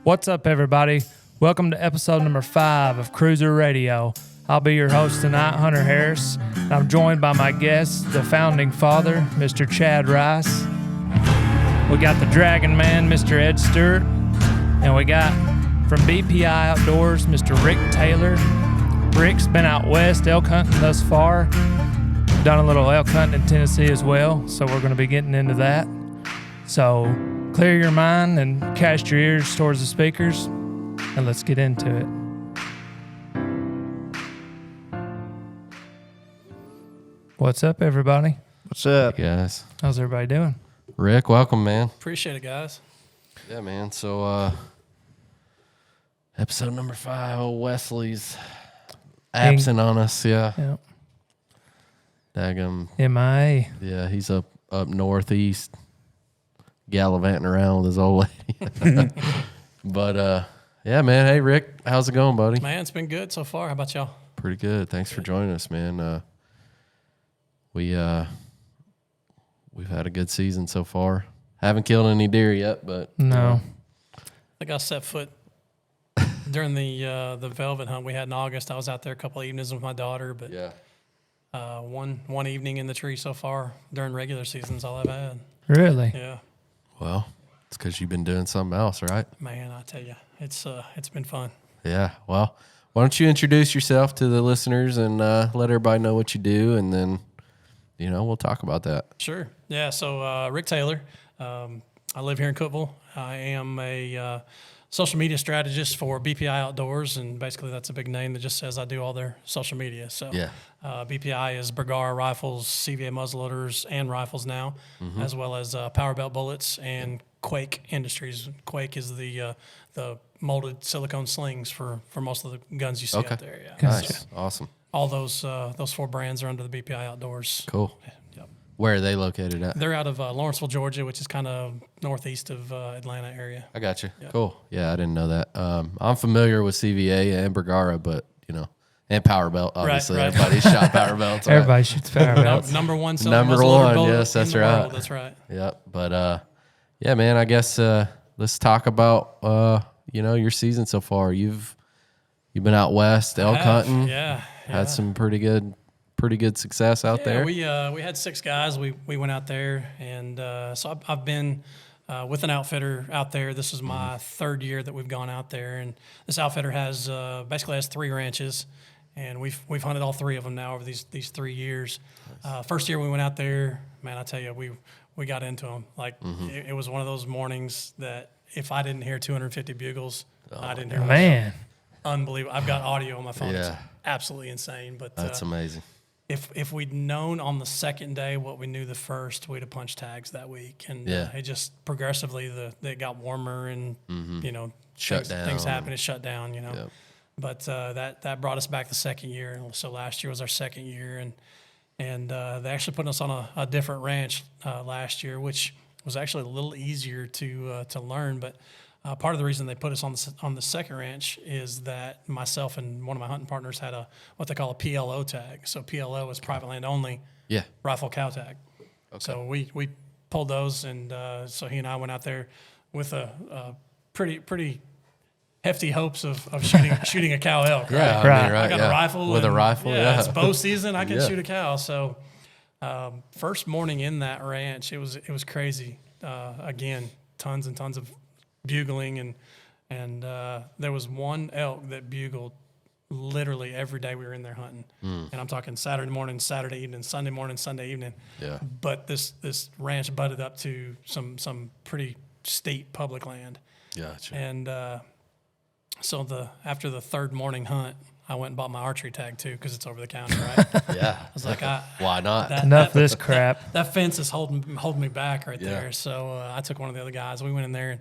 What's up, everybody? Welcome to episode number 5 of CRÜZR Radio. I'll be your host tonight, Hunter Harris. And I'm joined by my guest, the founding father, Mr. Chad Rice. We got the Dragon Man, Mr. Ed Stewart. And we got, from BPI Outdoors, Mr. Rick Taylor. Rick's been out west elk hunting thus far. Done a little elk hunting in Tennessee as well, so we're going to be getting into that. So clear your mind and cast your ears towards the speakers, and let's get into it. What's up, everybody? What's up? Hey guys. How's everybody doing? Rick, welcome, man. Appreciate it, guys. Yeah, man. So, episode number 5, old Wesley's absent on us. Yeah. Yep. Daggum. MIA. Yeah, he's up northeast, gallivanting around with his old lady. But, yeah, man. Hey, Rick, how's it going, buddy? Man, it's been good so far. How about y'all? Pretty good. Thanks for joining us, man. We've had a good season so far. Haven't killed any deer yet, but No. I think I set foot during the velvet hunt we had in August. I was out there a couple of evenings with my daughter, but yeah. one evening in the tree so far during regular season's all I've had. Really? Yeah, Well, it's because you've been doing something else, right? man, I tell you, it's been fun. Yeah. Well, why don't you introduce yourself to the listeners and let everybody know what you do, and then, we'll talk about that. Sure. Yeah. So Rick Taylor, I live here in Cookeville. I am a social media strategist for BPI Outdoors, and basically that's a big name that just says I do all their social media. So Yeah. BPI is Bergara rifles, CVA muzzleloaders, and rifles now, as well as Power Belt bullets and Quake Industries. Quake is the molded silicone slings for most of the guns you see Okay. out there. Yeah. Gotcha. Nice. Awesome. All those 4 brands are under the BPI Outdoors. Cool. Yep. Where are they located at? They're out of Lawrenceville, Georgia, which is kind of northeast of Atlanta area. I got you. Yeah. Cool. Yeah, I didn't know that. I'm familiar with CVA and Bergara, but, and Power Belt, obviously. right. Everybody's shot Power Belts. Right? Everybody shoots power belts. Number one selling Number muzzleloader one, boat yes, that's in the right. world. That's right. Yep. But, yeah, man, I guess let's talk about, your season so far. You've been out west elk hunting. Yeah. Had some pretty good success out there. We had 6 guys. We went out there, and so I've been with an outfitter out there. This is my 3rd year that we've gone out there, and this outfitter has basically has 3 ranches, and we've hunted all 3 of them now over these 3 years. Nice. First year we went out there, man, I tell you, we got into them. Like it was one of those mornings that if I didn't hear 250 bugles, I didn't hear Man. Unbelievable. I've got audio on my phone. It's Yeah. absolutely insane. But That's amazing. if we'd known on the second day what we knew the first, we'd have punched tags that week. And it just progressively, it got warmer and, things happened. It shut down, Yep. But that brought us back the second year. And so last year was our second year. And they actually put us on a different ranch last year, which was actually a little easier to learn. But part of the reason they put us on the second ranch is that myself and one of my hunting partners had what they call a PLO tag. So PLO is private land only. Yeah. Rifle cow tag. Okay. So we pulled those, and so he and I went out there with a pretty hefty hopes of shooting a cow elk. Right? Yeah, Right. I got a rifle. With a rifle, yeah. It's bow season. I can Yeah. shoot a cow. So first morning in that ranch, it was crazy. Again, tons and tons of bugling, and there was one elk that bugled literally every day we were in there hunting. And I'm talking Saturday morning, Saturday evening, Sunday morning, Sunday evening. Yeah. But this ranch butted up to some pretty steep public land. Gotcha. And so after the 3rd morning hunt, I went and bought my archery tag too because it's over the counter, right? Yeah. I was like, why not? Enough of this crap. That fence is holding me back right Yeah. there. So I took one of the other guys. We went in there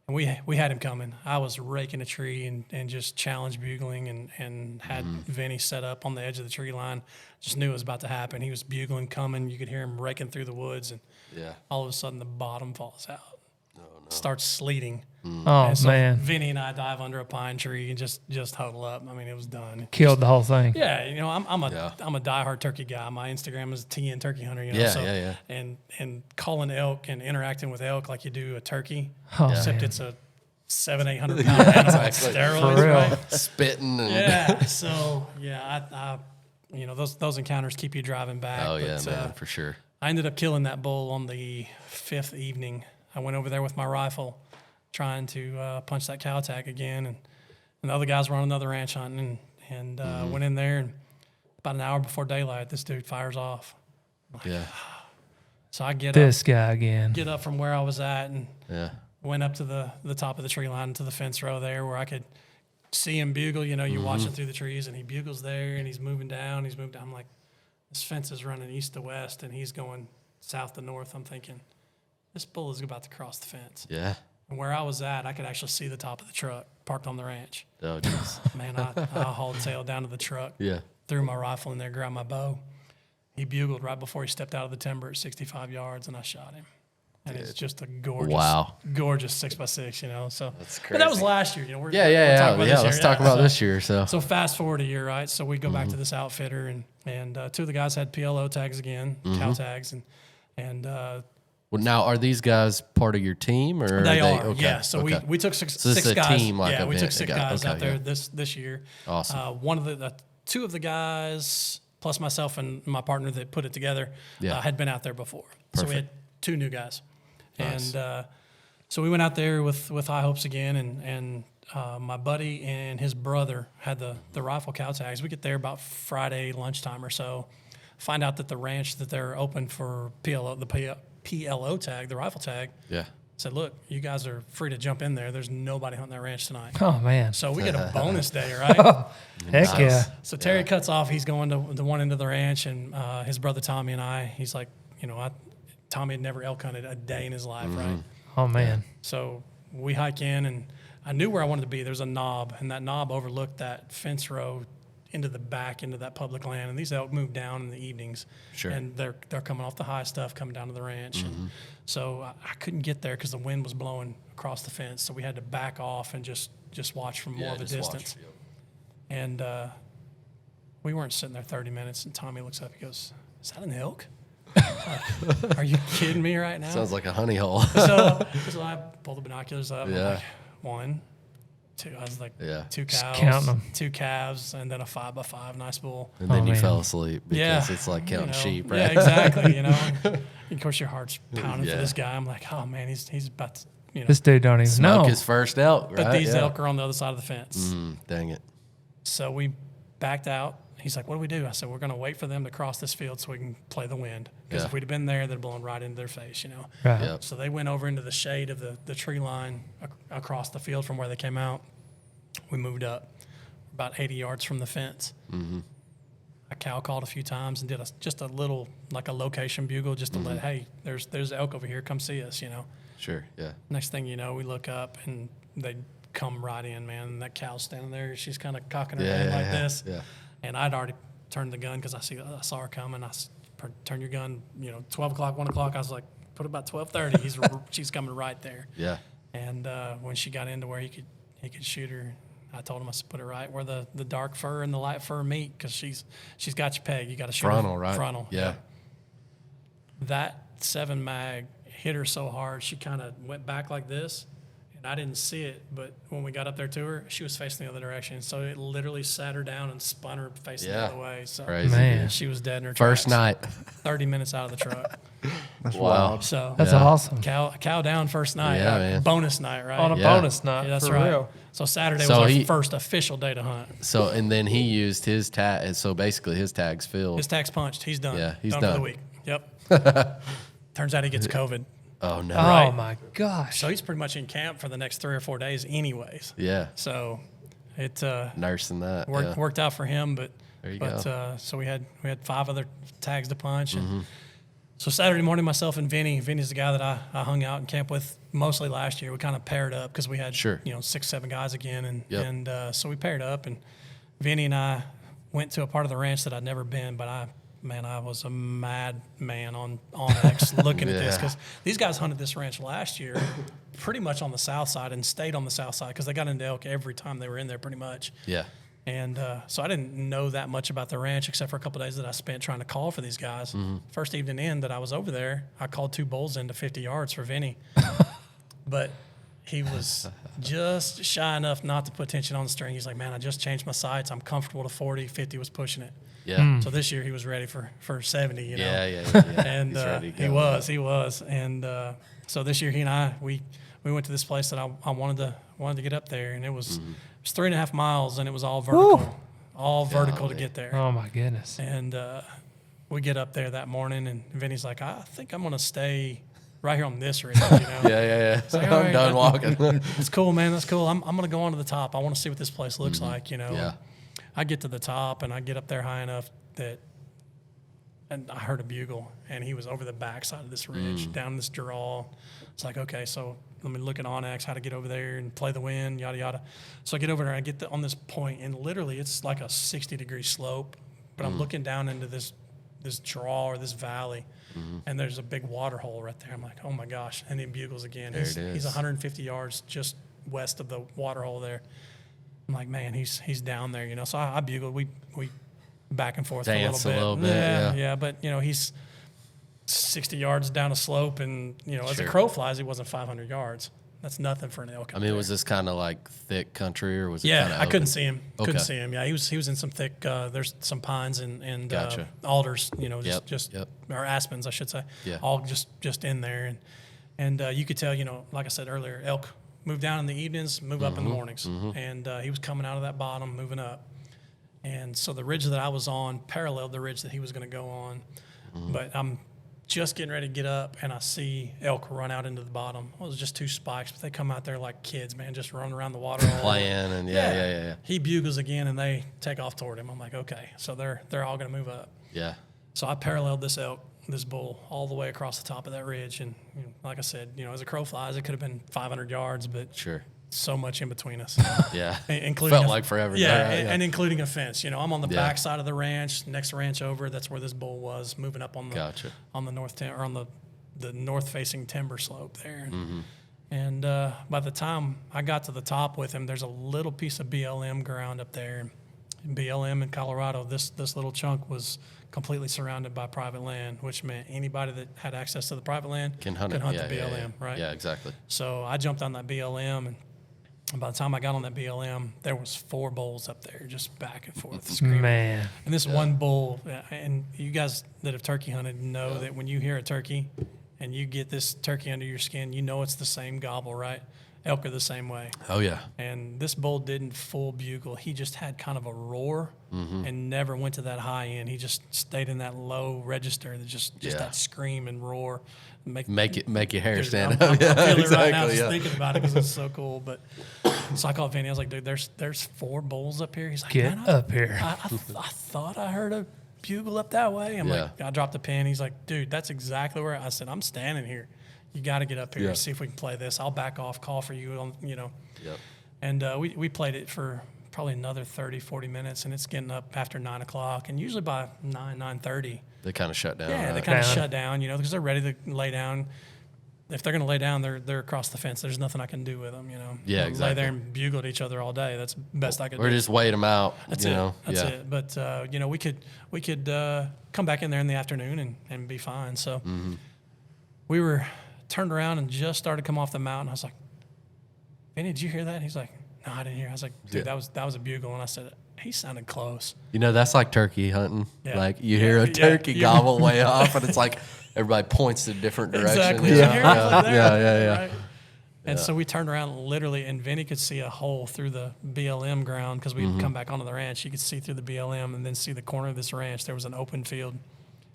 and we had him coming. I was raking a tree and just challenge bugling and had Vinny set up on the edge of the tree line. Just knew it was about to happen. He was bugling coming. You could hear him raking through the woods, and Yeah. all of a sudden the bottom falls out. Oh, no. Starts sleeting. Oh, And so man. Vinny and I dive under a pine tree and just huddle up. I mean, it was done. Killed the whole thing. Yeah, I'm a Yeah. diehard turkey guy. My Instagram is TN Turkey Hunter. Yeah, so, yeah. And calling elk and interacting with elk like you do a turkey, Oh, except man. it's a 700-800 pound animals on steroids, For real. right? Spitting. And Yeah. So I those encounters keep you driving back. Oh, yeah, but, man, for sure. I ended up killing that bull on the 5th evening. I went over there with my rifle, trying to punch that cow tag again, and the other guys were on another ranch hunting, and went in there, and about an hour before daylight, this dude fires off. Yeah. So I get guy again. up from where I was at, and Yeah. went up to the top of the tree line to the fence row there, where I could see him bugle. You know, you're watching through the trees, and he bugles there, and he's moving down. I'm like, this fence is running east to west, and he's going south to north. I'm thinking, this bull is about to cross the fence. Yeah. And where I was at, I could actually see the top of the truck parked on the ranch. Oh, jeez. Man, I hauled tail down to the truck, Yeah. threw my rifle in there, grabbed my bow. He bugled right before he stepped out of the timber at 65 yards, and I shot him. And it's just a gorgeous 6x6, you know. So That's But that was crazy. last year, you know. We're Yeah. talking about this Let's year. talk about So- this year. So, fast forward a year, right? So we go back to this outfitter, and 2 of the guys had PLO tags again, cow tags, and well, now are these guys part of your team or they are, Okay. yeah. So okay. we took So this six is a guys. team, like, yeah, we took event. 6 Okay, guys out there yeah. this year. Awesome. One of the 2 of the guys plus myself and my partner that put it together Yeah. had been out there before. So we had Perfect. 2 new guys, Nice. and so we went out there with high hopes again, and my buddy and his brother had the rifle cow tags. We get there about Friday lunchtime or so, find out that the ranch that they're open for PLO tag, the rifle tag, Yeah. said, look, you guys are free to jump in there. There's nobody hunting that ranch tonight. Oh man. So we get a bonus day, right? Heck yeah. So Terry cuts off. He's going to the one end of the ranch, and his brother Tommy and I, he's like, Tommy had never elk hunted a day in his life, right? Oh man. So we hike in, and I knew where I wanted to be. There's a knob, and that knob overlooked that fence row into the back, into that public land. And these elk move down in the evenings. Sure. And they're coming off the high stuff, coming down to the ranch. And so I couldn't get there because the wind was blowing across the fence. So we had to back off and just watch from more of a just watch, distance. And we weren't sitting there 30 minutes, and Tommy looks up. He goes, "Is that an elk?" Are you kidding me right now? Sounds like a honey hole. So I pulled the binoculars up. Yeah. I'm like, 1, 2. I was like, Yeah. 2 cows, counting 'em. 2 calves, and then a 5x5 nice bull. And then you man. fell asleep because Yeah, it's like counting sheep, right? Yeah, exactly. And of course, your heart's pounding Yeah. for this guy. I'm like, oh man, he's about to, This dude don't even Smoke know. his first elk, right? But these Yeah. elk are on the other side of the fence. Dang it. So we backed out. He's like, what do we do? I said, we're going to wait for them to cross this field so we can play the wind. Because Yeah. if we'd have been there, they'd have blown right into their face, Right. Yep. So they went over into the shade of the tree line across the field from where they came out. We moved up about 80 yards from the fence. I cow called a few times and did just a little, like a location bugle just to let, hey, there's elk over here. Come see us, Sure. Yeah. Next thing you know, we look up and they come right in, man. And that cow's standing there. She's kind of cocking her head like this. Yeah. And I'd already turned the gun because I saw her coming. Turn your gun, 12 o'clock, 1 o'clock. I was like, put it about 12:30. She's coming right there. Yeah. And when she got into where he could shoot her, I told him, I said, put it right where the dark fur and the light fur meet, because she's got you pegged. You got to shoot Frontal, her right? frontal. Yeah. That 7 mag hit her so hard she kind of went back like this. I didn't see it, but when we got up there to her, she was facing the other direction. So it literally sat her down and spun her facing the other way. So Crazy. Man. she was dead in her First tracks. night. 30 minutes out of the truck. Wow. So That's Yeah. awesome. cow down first night. Yeah, man. Bonus night, right? On a Yeah. bonus night. Yeah, that's for right. real. So Saturday So was our he- first official day to hunt. So, and then he used his tag. So basically his tag's filled. His tag's punched. He's done. Yeah, he's for done. the week. Yep. Turns out he gets COVID. Oh, no. Oh my gosh. So he's pretty much in camp for the next 3 or 4 days anyways. Yeah. So it Nursing that. worked, yeah. worked out for him, but There you so we had 5 other tags to punch, and Mm-hmm. so Saturday morning, myself and Vinny's the guy that I hung out in camp with mostly last year. We kind of paired up because we had Sure. 6, 7 guys again, and Yep. so we paired up, and Vinny and I went to a part of the ranch that I'd never been, but I was a mad man on X looking at this, Yeah. because these guys hunted this ranch last year pretty much on the south side and stayed on the south side because they got into elk every time they were in there pretty much. Yeah. And so I didn't know that much about the ranch except for a couple of days that I spent trying to call for these guys. First evening in that I was over there, I called 2 bulls into 50 yards for Vinny. But he was just shy enough not to put tension on the string. He's like, man, I just changed my sights. I'm comfortable to 40. 50 was pushing it. Yeah. So this year he was ready for 70, you know. Yeah. And He's ready to he go. was. And so this year he and I, we went to this place that I wanted to get up there, and it was 3.5 miles, and it was all vertical, to get there. Oh my goodness. And we get up there that morning, and Vinny's like, I think I'm gonna stay right here on this ridge, you know. Yeah. Like, I'm all right, done walking. It's cool, man. That's cool. I'm gonna go on to the top. I want to see what this place looks like, you know. Yeah. I get to the top, and I get up there high enough and I heard a bugle, and he was over the backside of this ridge, down this draw. It's like, okay, so let me look at Onyx, how to get over there and play the wind, yada, yada. So I get over there, and I get on this point, and literally it's like a 60-degree slope, but I'm looking down into this draw or this valley, and there's a big water hole right there. I'm like, oh, my gosh. And he bugles again. There it is. He's 150 yards just west of the water hole there. I'm like, man, he's down there, you know. So I bugled. We back and forth Dance for a little bit. yeah. But, you know, he's 60 yards down a slope, and, you know, as a Sure. crow flies, he wasn't 500 yards. That's nothing for an elk. I mean, was this kind of like thick country, or was it? Yeah, kinda I couldn't open? see him. Okay. Couldn't see him. Yeah, he was in some thick. There's some pines and Gotcha. alders. You know, Yep, just yep. or aspens, I should say. Yeah. All just in there, and you could tell. You know, like I said earlier, elk move down in the evenings, move up in the mornings, and he was coming out of that bottom, moving up, and so the ridge that I was on paralleled the ridge that he was going to go on, but I'm just getting ready to get up, and I see elk run out into the bottom. Well, it was just two spikes, but they come out there like kids, man, just running around the water hole. Playing and yeah. He bugles again, and they take off toward him. I'm like, okay, so they're all going to move up. Yeah. So I paralleled this elk, this bull, all the way across the top of that ridge, and you know, like I said, you know, as a crow flies, it could have been 500 yards, but Sure. so much in between us. Yeah. Including Felt like forever. Yeah, Right, and including a fence. You know, I'm on the Yeah. back side of the ranch, next ranch over. That's where this bull was, moving up on the Gotcha. on the or on the north facing timber slope there. Mm-hmm. And by the time I got to the top with him, there's a little piece of BLM ground up there. BLM in Colorado, this little chunk was completely surrounded by private land, which meant anybody that had access to the private land Can hunt it. the Yeah, BLM, yeah. right? Yeah, exactly. So I jumped on that BLM, and by the time I got on that BLM, there was 4 bulls up there just back and forth screaming. Man. And this one bull, and you guys that have turkey hunted know that when you hear a turkey and you get this turkey under your skin, you know it's the same gobble, right? Elk are the same way. Oh yeah. And this bull didn't full bugle. He just had kind of a roar Mm-hmm. and never went to that high end. He just stayed in that low register, that just Yeah. that scream and roar. Make your hair Dude, stand I'm up. Yeah, feeling it exactly. right now just Yeah. thinking about it because it's so cool. But so I called Vinny. I was like, dude, there's 4 bulls up here. He's like, Get man, up here. I thought I heard a bugle up that way. I'm like, I dropped the pin. He's like, dude, that's exactly where I said, I'm standing here. You got to get up here Yeah. and see if we can play this. I'll back off, call for you, you know. Yep. And we played it for probably another 30, 40 minutes, and it's getting up after 9 o'clock. And usually by 9:30, They kind of shut down. yeah, they right? kind of Down. shut down, you know, because they're ready to lay down. If they're going to lay down, they're across the fence. There's nothing I can do with them, you know. Yeah, Lay exactly. there and bugle at each other all day. That's the best I could Or do. just wait them out. That's you it. know. That's yeah. it. But you know, we could come back in there in the afternoon and be fine. So we were turned around and just started to come off the mountain. I was like, Vinny, did you hear that? He's like, no, I didn't hear. I was like, dude, Yeah. that was a bugle. And I said, he sounded close. You know, that's like turkey hunting. Yeah. Like you hear a Yeah, turkey yeah. gobble way off, and it's like everybody points to a different direction. Exactly. you You know? hear it? It's like there, yeah. right? And so we turned around literally, and Vinny could see a hole through the BLM ground because we'd come back onto the ranch. You could see through the BLM and then see the corner of this ranch. There was an open field.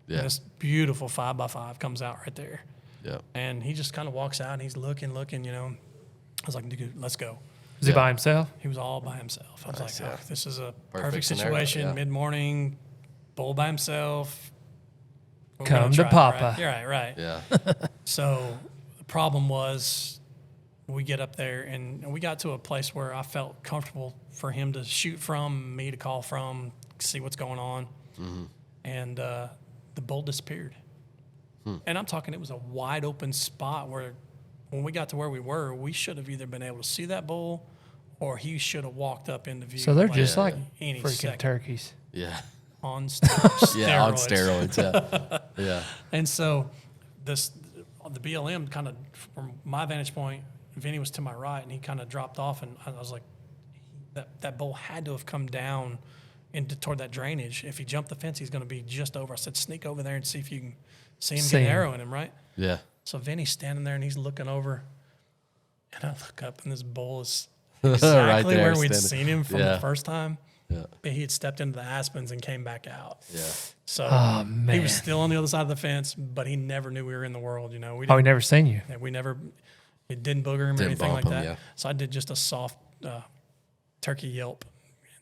Yeah. And this beautiful 5x5 comes out right there. Yeah. And he just kind of walks out and he's looking, you know. I was like, dude, let's go. Is he Yeah. by himself? He was all by himself. I was Nice, like, yeah. oh, this is a Perfect perfect scenario, situation, yeah. mid-morning, bull by himself. We're Come gonna to try it, Papa. Right? You're right. Yeah. So the problem was we get up there and we got to a place where I felt comfortable for him to shoot from, me to call from, see what's going on. And the bull disappeared. And I'm talking, it was a wide open spot where when we got to where we were, we should have either been able to see that bull or he should have walked up into view. So they're just like any freaking second. turkeys. Yeah. On steroids. Yeah. On steroids. Yeah. Yeah. And so the BLM kind of, from my vantage point, Vinny was to my right, and he kind of dropped off, and I was like, that bull had to have come down toward that drainage. If he jumped the fence, he's going to be just over. I said, sneak over there and see if you can see him get an arrow in him, right? Yeah. So Vinny's standing there, and he's looking over, and I look up, and this bull is exactly there, where we'd standing. seen him from Yeah. the first time. Yeah. But he had stepped into the aspens and came back out. Yeah. So Oh, he man. was still on the other side of the fence, but he never knew we were in the world. We Oh, he didn't, never seen you. it didn't booger him or Didn't anything like bump him, that. yeah. So I did just a soft turkey yelp.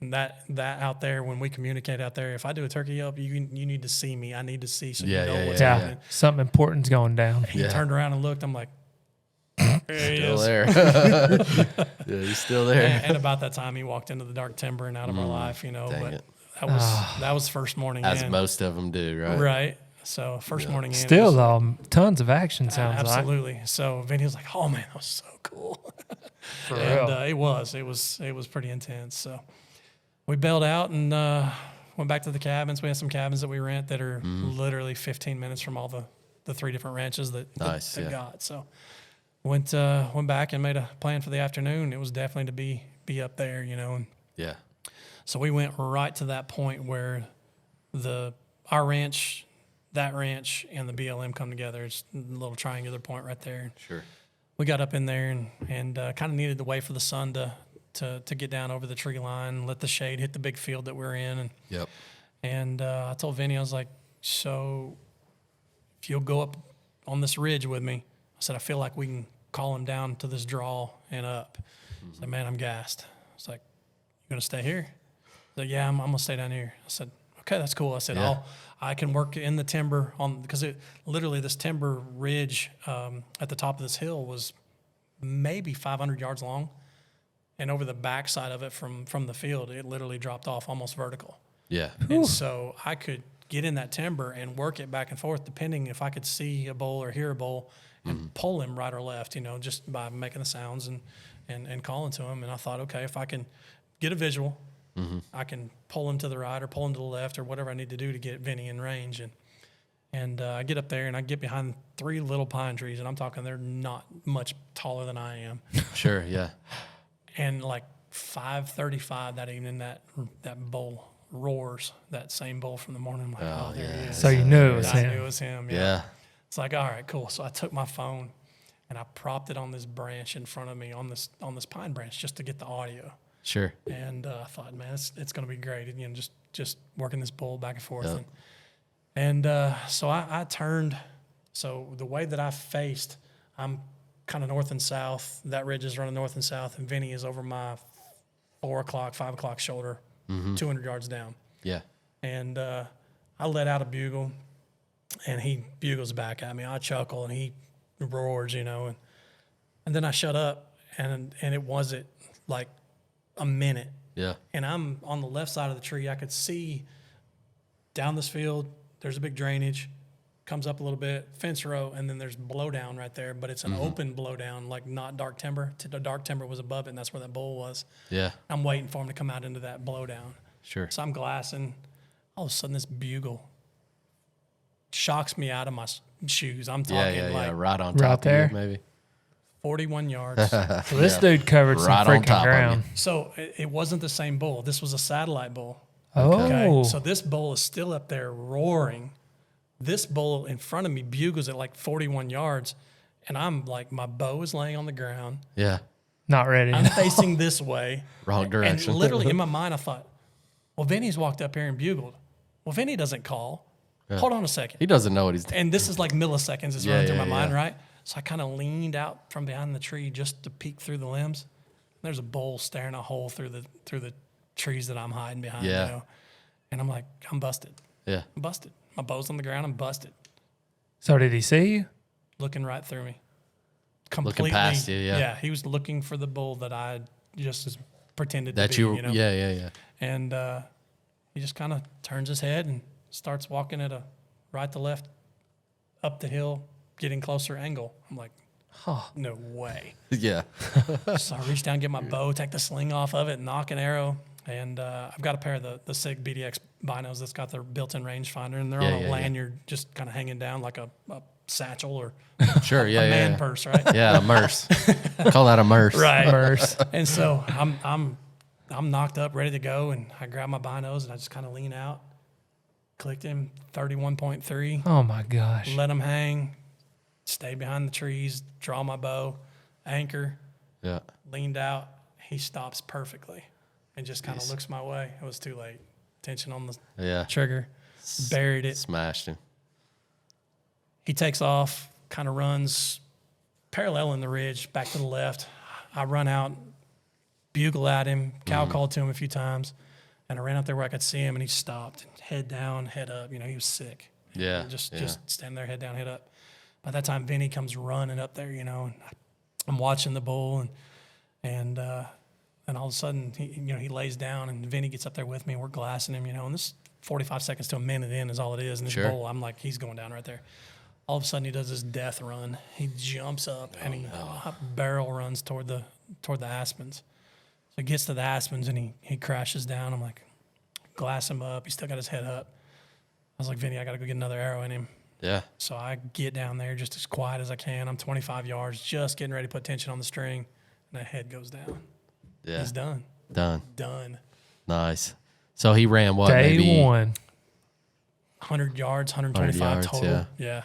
And that out there, when we communicate out there, if I do a turkey yelp, you need to see me. I need to see so Yeah, you know yeah, what's Yeah, happening. something important's going down. He Yeah. turned around and looked. I'm like, there he Still is. there. Yeah, he's still there. And about that time, he walked into the dark timber and out of our life, dang But it. that was first morning As in. most of them do, right? Right. So first morning in. Still, was- though, tons of action sounds like. absolutely. So Vinny was like, "Oh man, that was so cool." For And real. it was pretty intense. So we bailed out and went back to the cabins. We had some cabins that we rent that are literally 15 minutes from all the 3 different ranches that Nice, that yeah. got. So went back and made a plan for the afternoon. It was definitely to be up there, And Yeah. so we went right to that point where our ranch, that ranch, and the BLM come together. It's a little triangular point right there. Sure. We got up in there and kind of needed to wait for the sun to get down over the tree line, let the shade hit the big field that we're in. Yep. And I told Vinny, I was like, so if you'll go up on this ridge with me, I said, I feel like we can call him down to this draw and up. I said, man, I'm gassed. I was like, you going to stay here? I said, yeah, I'm going to stay down here. I said, okay, that's cool. I said, Yeah. I can work in the timber because literally this timber ridge at the top of this hill was maybe 500 yards long. And over the backside of it from the field, it literally dropped off almost vertical. Yeah. And so I could get in that timber and work it back and forth, depending if I could see a bull or hear a bull and pull him right or left, just by making the sounds and calling to him. And I thought, okay, if I can get a visual, I can pull him to the right or pull him to the left or whatever I need to do to get Vinny in range. And I get up there and I get behind 3 little pine trees, and I'm talking they're not much taller than I am. Sure. Yeah. And like 5:35 that evening, that bull roars, that same bull from the morning. I'm like, oh, there he is. So you knew it was I him. knew it was him. Yeah. It's like, all right, cool. So I took my phone and I propped it on this branch in front of me on this pine branch just to get the audio. Sure. And I thought, man, it's going to be great. Just working this bull back and forth. Yep. And so I turned. So the way that I faced, I'm kind of north and south. That ridge is running north and south, and Vinny is over my 4 o'clock, 5 o'clock shoulder, 200 yards down. Yeah. And I let out a bugle, and he bugles back at me. I chuckle, and he roars, and then I shut up, and it wasn't like a minute. Yeah. And I'm on the left side of the tree. I could see down this field, there's a big drainage, comes up a little bit, fence row, and then there's blowdown right there, but it's an open blowdown, like not dark timber. The dark timber was above it, and that's where that bull was. Yeah. I'm waiting for him to come out into that blowdown. Sure. So I'm glassing. All of a sudden, this bugle shocks me out of my shoes. I'm Yeah. talking Yeah. like Yeah. Right on Right top there? of you, maybe. 41 yards. So this dude covered some Right on freaking top of you. ground. So it wasn't the same bull. This was a satellite bull. Oh, Okay. So this bull is still up there roaring. This bull in front of me bugles at like 41 yards. And I'm like, my bow is laying on the ground. Yeah. not ready. I'm facing this way. Wrong direction. And literally in my mind, I thought, well, Vinny's walked up here and bugled. Well, Vinny doesn't call. Hold on a second. He doesn't know what he's doing. And this is like milliseconds is Yeah, running through yeah, my mind, yeah. right? So I kind of leaned out from behind the tree just to peek through the limbs. There's a bull staring a hole through the trees that I'm hiding behind. Yeah. And I'm like, I'm busted. Yeah. I'm busted. My bow's on the ground. I'm busted. So did he see you? Looking right through me. Looking past you, yeah. Yeah, he was looking for the bull that I just pretended That to be, you, yeah. And he just kind of turns his head and starts walking at a right to left up the hill, getting closer angle. I'm like, no way. Yeah. So I reach down, get my bow, take the sling off of it, knock an arrow. And I've got a pair of the SIG BDX binos that's got their built-in rangefinder, and they're Yeah, on a yeah, lanyard just kind of hanging down like a satchel or Sure, yeah, a man yeah. purse, right? Yeah, a merce. Call that a merce. Right. Merce. And so I'm knocked up, ready to go, and I grab my binos and I just kind of lean out, clicked him 31.3, Oh my gosh. let him hang, stay behind the trees, draw my bow, anchor, Yeah. leaned out. He stops perfectly and just kind of looks my way. It was too late. Tension on the Yeah. trigger, buried it. Smashed him. He takes off, kind of runs parallel in the ridge, back to the left. I run out, bugle at him, cow called to him a few times, and I ran out there where I could see him, and he stopped, head down, head up. He was sick. Yeah. Just standing there, head down, head up. By that time, Vinny comes running up there, and I'm watching the bull, and all of a sudden, he lays down, and Vinny gets up there with me, and we're glassing him, and this 45 seconds to a minute in is all it is, and this bull, I'm like, he's going down right there. All of a sudden, he does this death run. He jumps up and he barrel runs toward the aspens. So he gets to the aspens and he crashes down. I'm like, glass him up. He's still got his head up. I was like, Vinny, I got to go get another arrow in him. Yeah. So I get down there just as quiet as I can. I'm 25 yards, just getting ready to put tension on the string, and that head goes down. Yeah. He's done. Done. Nice. So he ran what? Day maybe 1. 100 yards, 125 yards, total. Yeah.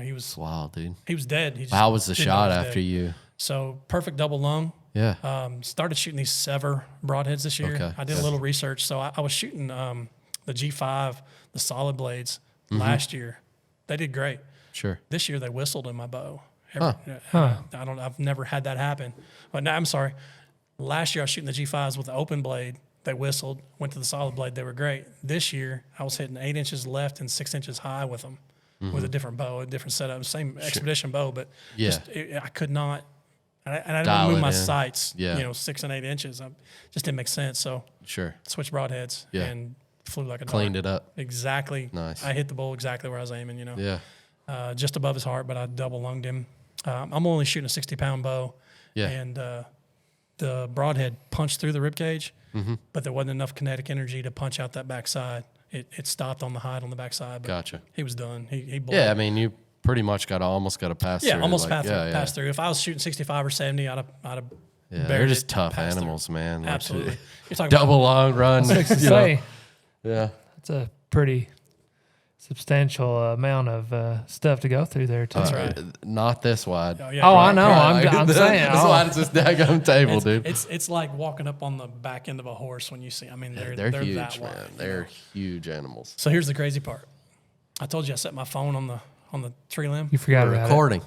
He was Wow, dude. he was dead. He just How was the didn't know shot he was after dead. you? So perfect double lung. Yeah. Started shooting these Sever broadheads this year. Okay. I did a little research. So I was shooting the G5, the solid blades last year. They did great. Sure. This year they whistled in my bow. Huh. I've never had that happen. But no, I'm sorry. Last year I was shooting the G5s with the open blade. They whistled, went to the solid blade. They were great. This year I was hitting 8 inches left and 6 inches high with them. With a different bow, a different setup, same expedition bow, but I could not, and I didn't Dial move it my in. sights, Yeah. 6 and 8 inches. Just didn't make sense. So Sure. switched broadheads and flew like a Cleaned dart. it up. Exactly. Nice. I hit the bull exactly where I was aiming, Yeah. just above his heart, but I double lunged him. I'm only shooting a 60-pound bow. Yeah. And the broadhead punched through the rib cage, but there wasn't enough kinetic energy to punch out that backside. It stopped on the hide on the backside. But Gotcha. He was done. He blew. Yeah, I mean, you pretty much almost got to pass Yeah, through. almost like, passed through. If I was shooting 65 or 70, I'd have Yeah, buried they're just it, tough passed through. animals, man. Like, Absolutely. You're talking double long run. Six to you know. say. Yeah. That's a pretty substantial amount of stuff to go through there, too. That's right. Not this wide. about, yeah, Oh, I right. know. I'm saying. This wide's this daggone table, dude. It's like walking up on the back end of a horse when you see. I mean, they're They're that huge, wide. man. They're huge animals. So here's the crazy part. I told you I set my phone on the tree limb. You forgot We're about recording.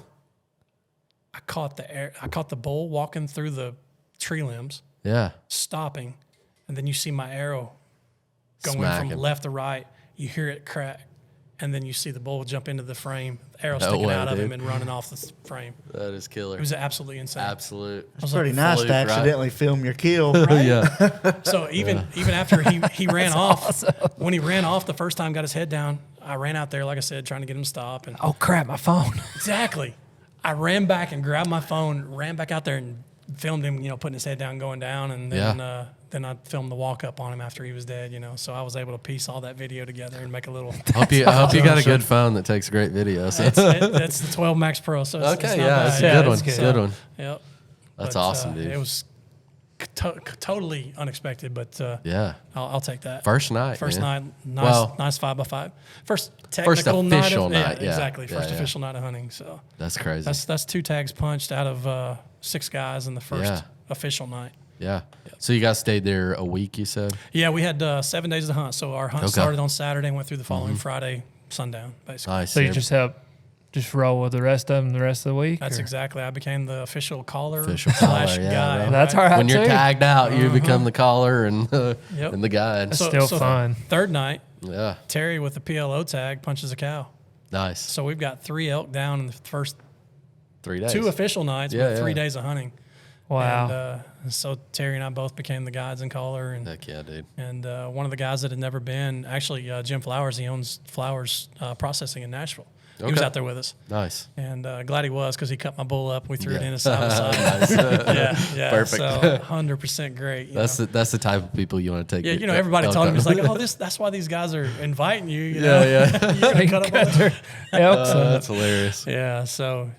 I caught the bull walking through the tree limbs, Yeah. stopping, and then you see my arrow going Smack from him. left to right. You hear it crack, and then you see the bull jump into the frame, the arrow No sticking way, out of him dude. and running off the frame. That is killer. It was absolutely insane. Absolute. It's pretty nice fluke, to right? accidentally film your kill. Yeah. So even after he ran off, when he ran off the first time, got his head down, I ran out there, like I said, trying to get him to stop. And Oh, crap, my phone. exactly, I ran back and grabbed my phone, ran back out there and filmed him, putting his head down, going down, and then then I filmed the walk up on him after he was dead. So I was able to piece all that video together and make a little. I hope you got a good phone that takes great videos. That's the 12 Max Pro. So it's Okay, not yeah, bad. it's a Yeah, good it's one. good. It's a good one. Yep. That's But, awesome, dude. It was totally unexpected, but Yeah. I'll take that. First night. First man. night, nice 5x5. First technical official night. night, yeah. Exactly. Yeah, First yeah. official night of hunting. So That's crazy. that's 2 tags punched out of 6 guys in the first Yeah. official night. Yeah. So you guys stayed there a week, you said? Yeah, we had 7 days to hunt. So our hunt Okay. started on Saturday and went through the following Friday sundown, basically. Nice. So you Yeah. just roll with the rest of them the rest of the week? That's or? exactly. I became the official caller Official slash caller, yeah, guy. bro. That's right? all right, When you're too. tagged out, you become the caller and Yep. and the guide. Still fun. Third night, Yeah. Terry with the PLO tag punches a cow. Nice. So we've got 3 elk down in the first 3 days. 2 official nights, Yeah, but 3 yeah. days of hunting. Wow. And so Terry and I both became the guides and caller. And Heck yeah, dude. one of the guys that had never been, actually Jim Flowers, he owns Flowers Processing in Nashville. He was out there with us. Nice. And glad he was because he cut my bull up. We threw it in a side by side. Yeah. Perfect. So 100% great. That's the type of people you want to take. Yeah, everybody told me, it's like, that's why these guys are inviting you. You Yeah, know? yeah. You're gonna cut up all elk. That's hilarious. Yeah. So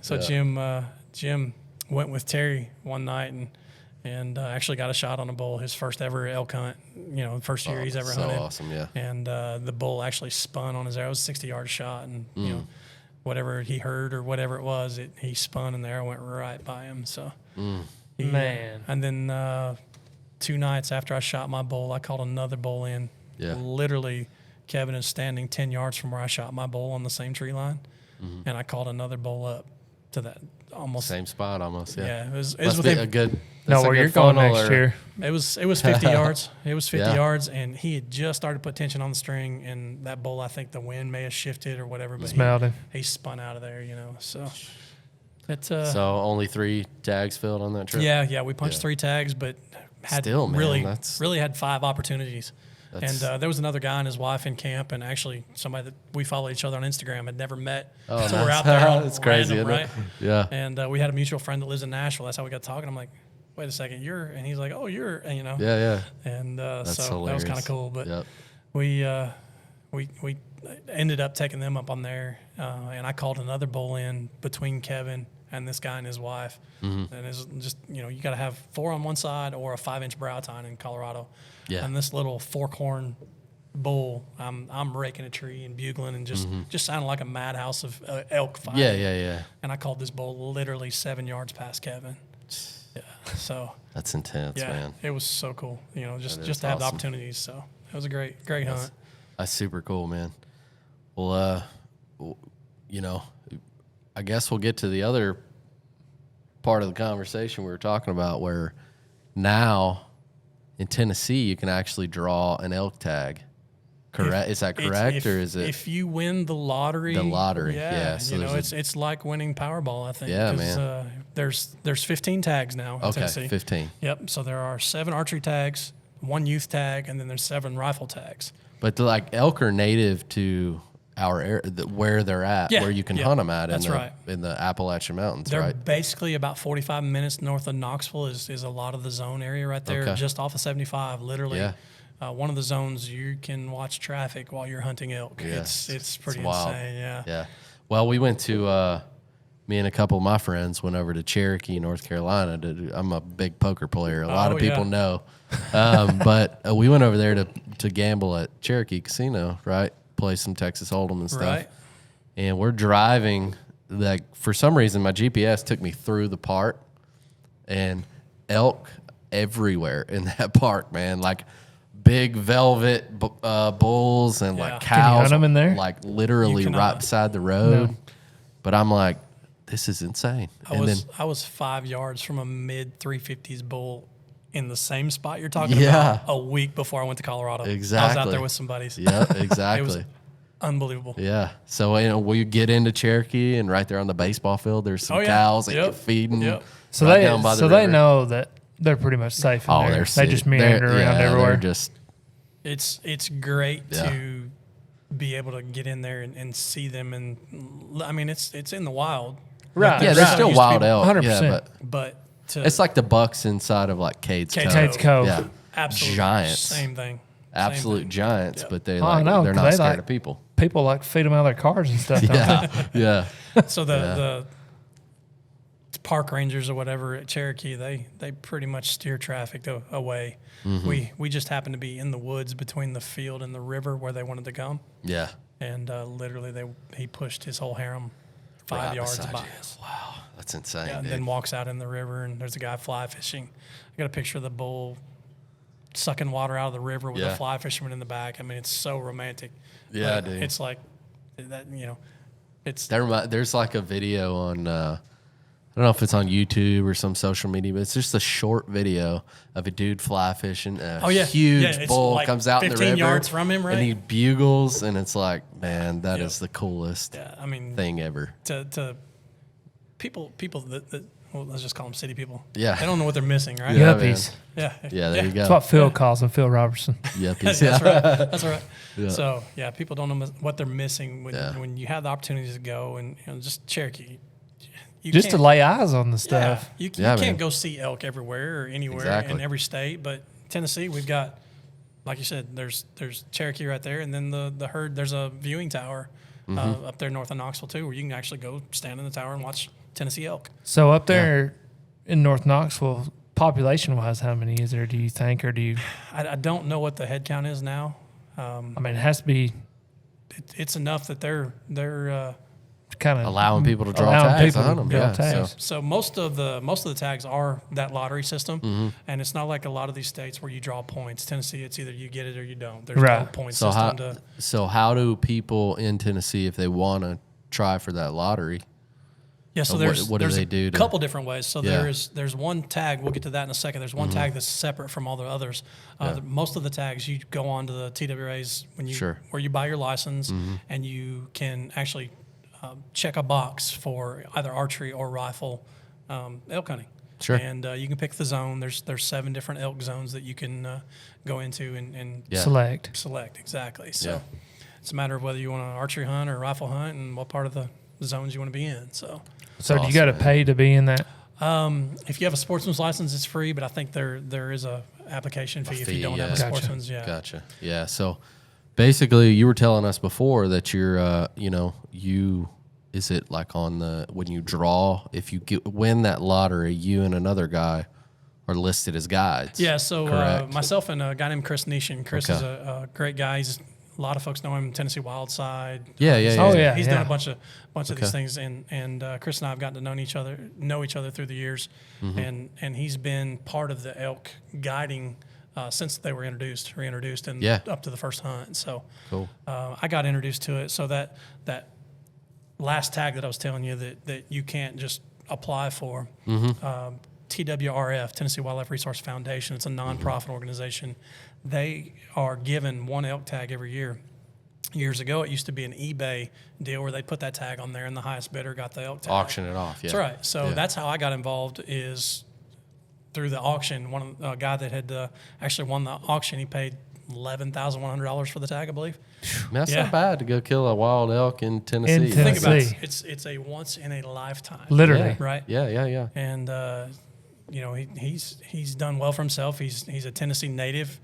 Jim went with Terry one night and actually got a shot on a bull, his first ever elk hunt. First year he's ever hunted. So awesome, yeah. And the bull actually spun on his arrow. It was a 60-yard shot, and whatever he heard or whatever it was, he spun and the arrow went right by him. So, Man. And then 2 nights after I shot my bull, I called another bull in. Yeah. Literally, Kevin is standing 10 yards from where I shot my bull on the same tree line, and I called another bull up to that almost Same spot almost. Yeah. Yeah, it was Must be within a good. No, where you're going next year. it was 50 yards. It was 50 Yeah. yards, and he had just started to put tension on the string, and that bull, I think the wind may have shifted or whatever, but Smelled him. he spun out of there, So it's So only 3 tags filled on that trip. yeah, we punched 3 tags, but had Still, man, really had 5 opportunities. And That's- there was another guy and his wife in camp, and actually somebody that we follow each other on Instagram, had never met. Oh, so nice. we're out there on It's crazy, random, isn't right? it? Yeah. And we had a mutual friend that lives in Nashville. That's how we got talking. I'm like, wait a second, and he's like, oh, and Yeah, yeah. And That's so hilarious. that was kind of cool. But Yep. we ended up taking them up on there, and I called another bull in between Kevin and this guy and his wife. And it's just, you got to have 4 on one side or a 5-inch brow tine in Colorado. Yeah. And this little forkhorn bull, I'm raking a tree and bugling and just sounding like a madhouse of elk fighting. Yeah. And I called this bull literally 7 yards past Kevin. Yeah. So That's intense, yeah, man. it was so cool. Just is to have the awesome. opportunities. So it was a great hunt. That's super cool, man. Well, I guess we'll get to the other part of the conversation we were talking about, where now in Tennessee you can actually draw an elk tag. Correct? Is that correct, or is it if you win the lottery? the lottery? Yeah. So it's like winning Powerball, I think. Yeah, 'cause, man. There's 15 tags now in okay, Tennessee. 15. Yep. So there are 7 archery tags, 1 youth tag, and then there's 7 rifle tags. But elk are native to our area, where they're at, Yeah, where you can yeah, hunt them at that's right. in the Appalachian Mountains, They're right? basically about 45 minutes north of Knoxville is a lot of the zone area right there, Okay. just off of 75. Literally, Yeah. One of the zones you can watch traffic while you're hunting elk. Yeah. It's pretty wild. insane. Yeah. Yeah. Well, we went to me and a couple of my friends went over to Cherokee, North Carolina. I'm a big poker player. A lot of people know. But we went over there to gamble at Cherokee Casino, right? Play some Texas Hold'em and stuff. Right. And we're driving. For some reason, my GPS took me through the park, and elk everywhere in that park, man. Like big velvet bulls and Yeah. like Can you cows, hunt 'em in there? like literally You cannot. right beside the road. No. But I'm like, this is insane. I was 5 yards from a mid 350s bull in the same spot you're talking Yeah. about a week before I went to Colorado. I was Exactly. out there with some buddies. Yeah, It was exactly. unbelievable. Yeah. So we get into Cherokee, and right there on the baseball field, there's some Oh, yeah. cows that Yep. get feeding. Yep. So right they down by the they river. know that they're pretty much safe in Oh, there. they're They just sick. meander around They're everywhere. just It's great Yeah. to be able to get in there and see them, and I mean it's in the wild, Right. yeah, Right. they're still Used to be wild elk. 100%. Yeah, but but to it's like the bucks inside of like Cade's Cade's Cove. Cade's Cove. Yeah, absolute giants. same thing, absolute thing. giants. Yep. But I know, they're 'cause not they scared like- of people. People like feed them out of their cars and stuff. Don't Yeah, yeah. So the park rangers or whatever at Cherokee, they pretty much steer traffic away. Mm-hmm. We just happened to be in the woods between the field and the river where they wanted to come, Yeah. and literally he pushed his whole harem 5 Right yards beside by you. us. Wow, that's insane. Yeah, and dude. then walks out in the river, and there's a guy fly fishing. I got a picture of the bull sucking water out of the river with Yeah. a fly fisherman in the back. I mean, it's so romantic. Yeah, But dude. it's like that. It's There's like a video on, I don't know if it's on YouTube or some social media, but it's just a short video of a dude fly fishing. A Oh, yeah. huge Yeah, it's bull like comes out in the 15 river. yards from him, right? And he bugles, and it's like, man, that Yep. is the coolest yeah. I mean, thing ever. to people that well, let's just call them city people. Yeah. they don't know what they're missing, right? Yeah, Yuppies. Yeah, there you go. That's what Phil calls him, Phil Robertson. Yuppies. That's right. That's right. Yeah. So people don't know what they're missing when Yeah. when you have the opportunity to go and just Cherokee. You Just to can't- lay eyes on the stuff. You Yeah, can't man. go see elk everywhere or anywhere Exactly. in every state, but Tennessee, we've got, like you said, there's Cherokee right there, and then the herd. There's a viewing tower up there north of Knoxville too, where you can actually go stand in the tower and watch Tennessee elk. So up there in North Knoxville, population-wise, how many is there, do you think, or do you? I don't know what the head count is now. I mean, it has to be It's enough that they're kind of Allowing people to draw tags on them. draw Yeah. tags. So most of the tags are that lottery system, and it's not like a lot of these states where you draw points. Tennessee, it's either you get it or you don't. There's no Right. point So system how do people in Tennessee, if they want to try for that lottery? Yeah, so what- there's what do there's they a do to- couple different ways. So Yeah. there's one tag. We'll get to that in a second. There's one tag that's separate from all the others. Most of the tags you go on to the TWAs where you buy your license, and you can actually check a box for either archery or rifle elk hunting. Sure. And you can pick the zone. There's 7 different elk zones that you can go into and Yeah. select. exactly. So Yeah. it's a matter of whether you want an archery hunt or a rifle hunt and what part of the zones you want to be in. So. So do you awesome, got to man. pay to be in that? If you have a sportsman's license, it's free, but I think there is a application fee if you don't have a yeah. Gotcha. sportsman's. Yeah. Gotcha. Yeah. So basically, you were telling us before that you're, is it like on when you draw, if you win that lottery, you and another guy are listed as guides. Yeah. So Correct. myself and a guy named Chris Nishin. Chris Okay. is a great guy. A lot of folks know him, Tennessee Wild Side. Yeah. Oh, yeah. He's done a bunch of these things, and Chris and I have gotten to know each other through the years, and he's been part of the elk guiding since they were reintroduced, and up to the first hunt. So Cool. I got introduced to it. So that last tag that I was telling you that you can't just apply for. TWRF, Tennessee Wildlife Resource Foundation. It's a nonprofit organization. They are given one elk tag every year. Years ago, it used to be an eBay deal where they put that tag on there, and the highest bidder got the elk tag. Auction it off. Yeah. That's right. So Yeah. that's how I got involved is through the auction. A guy that had actually won the auction, he paid $11,100 for the tag, I believe. Man, that's Yeah. not bad to go kill a wild elk in Tennessee. Tennessee. Think about it. See. It's a once in a lifetime. Literally. Right? Yeah. And he's done well for himself. He's a Tennessee native.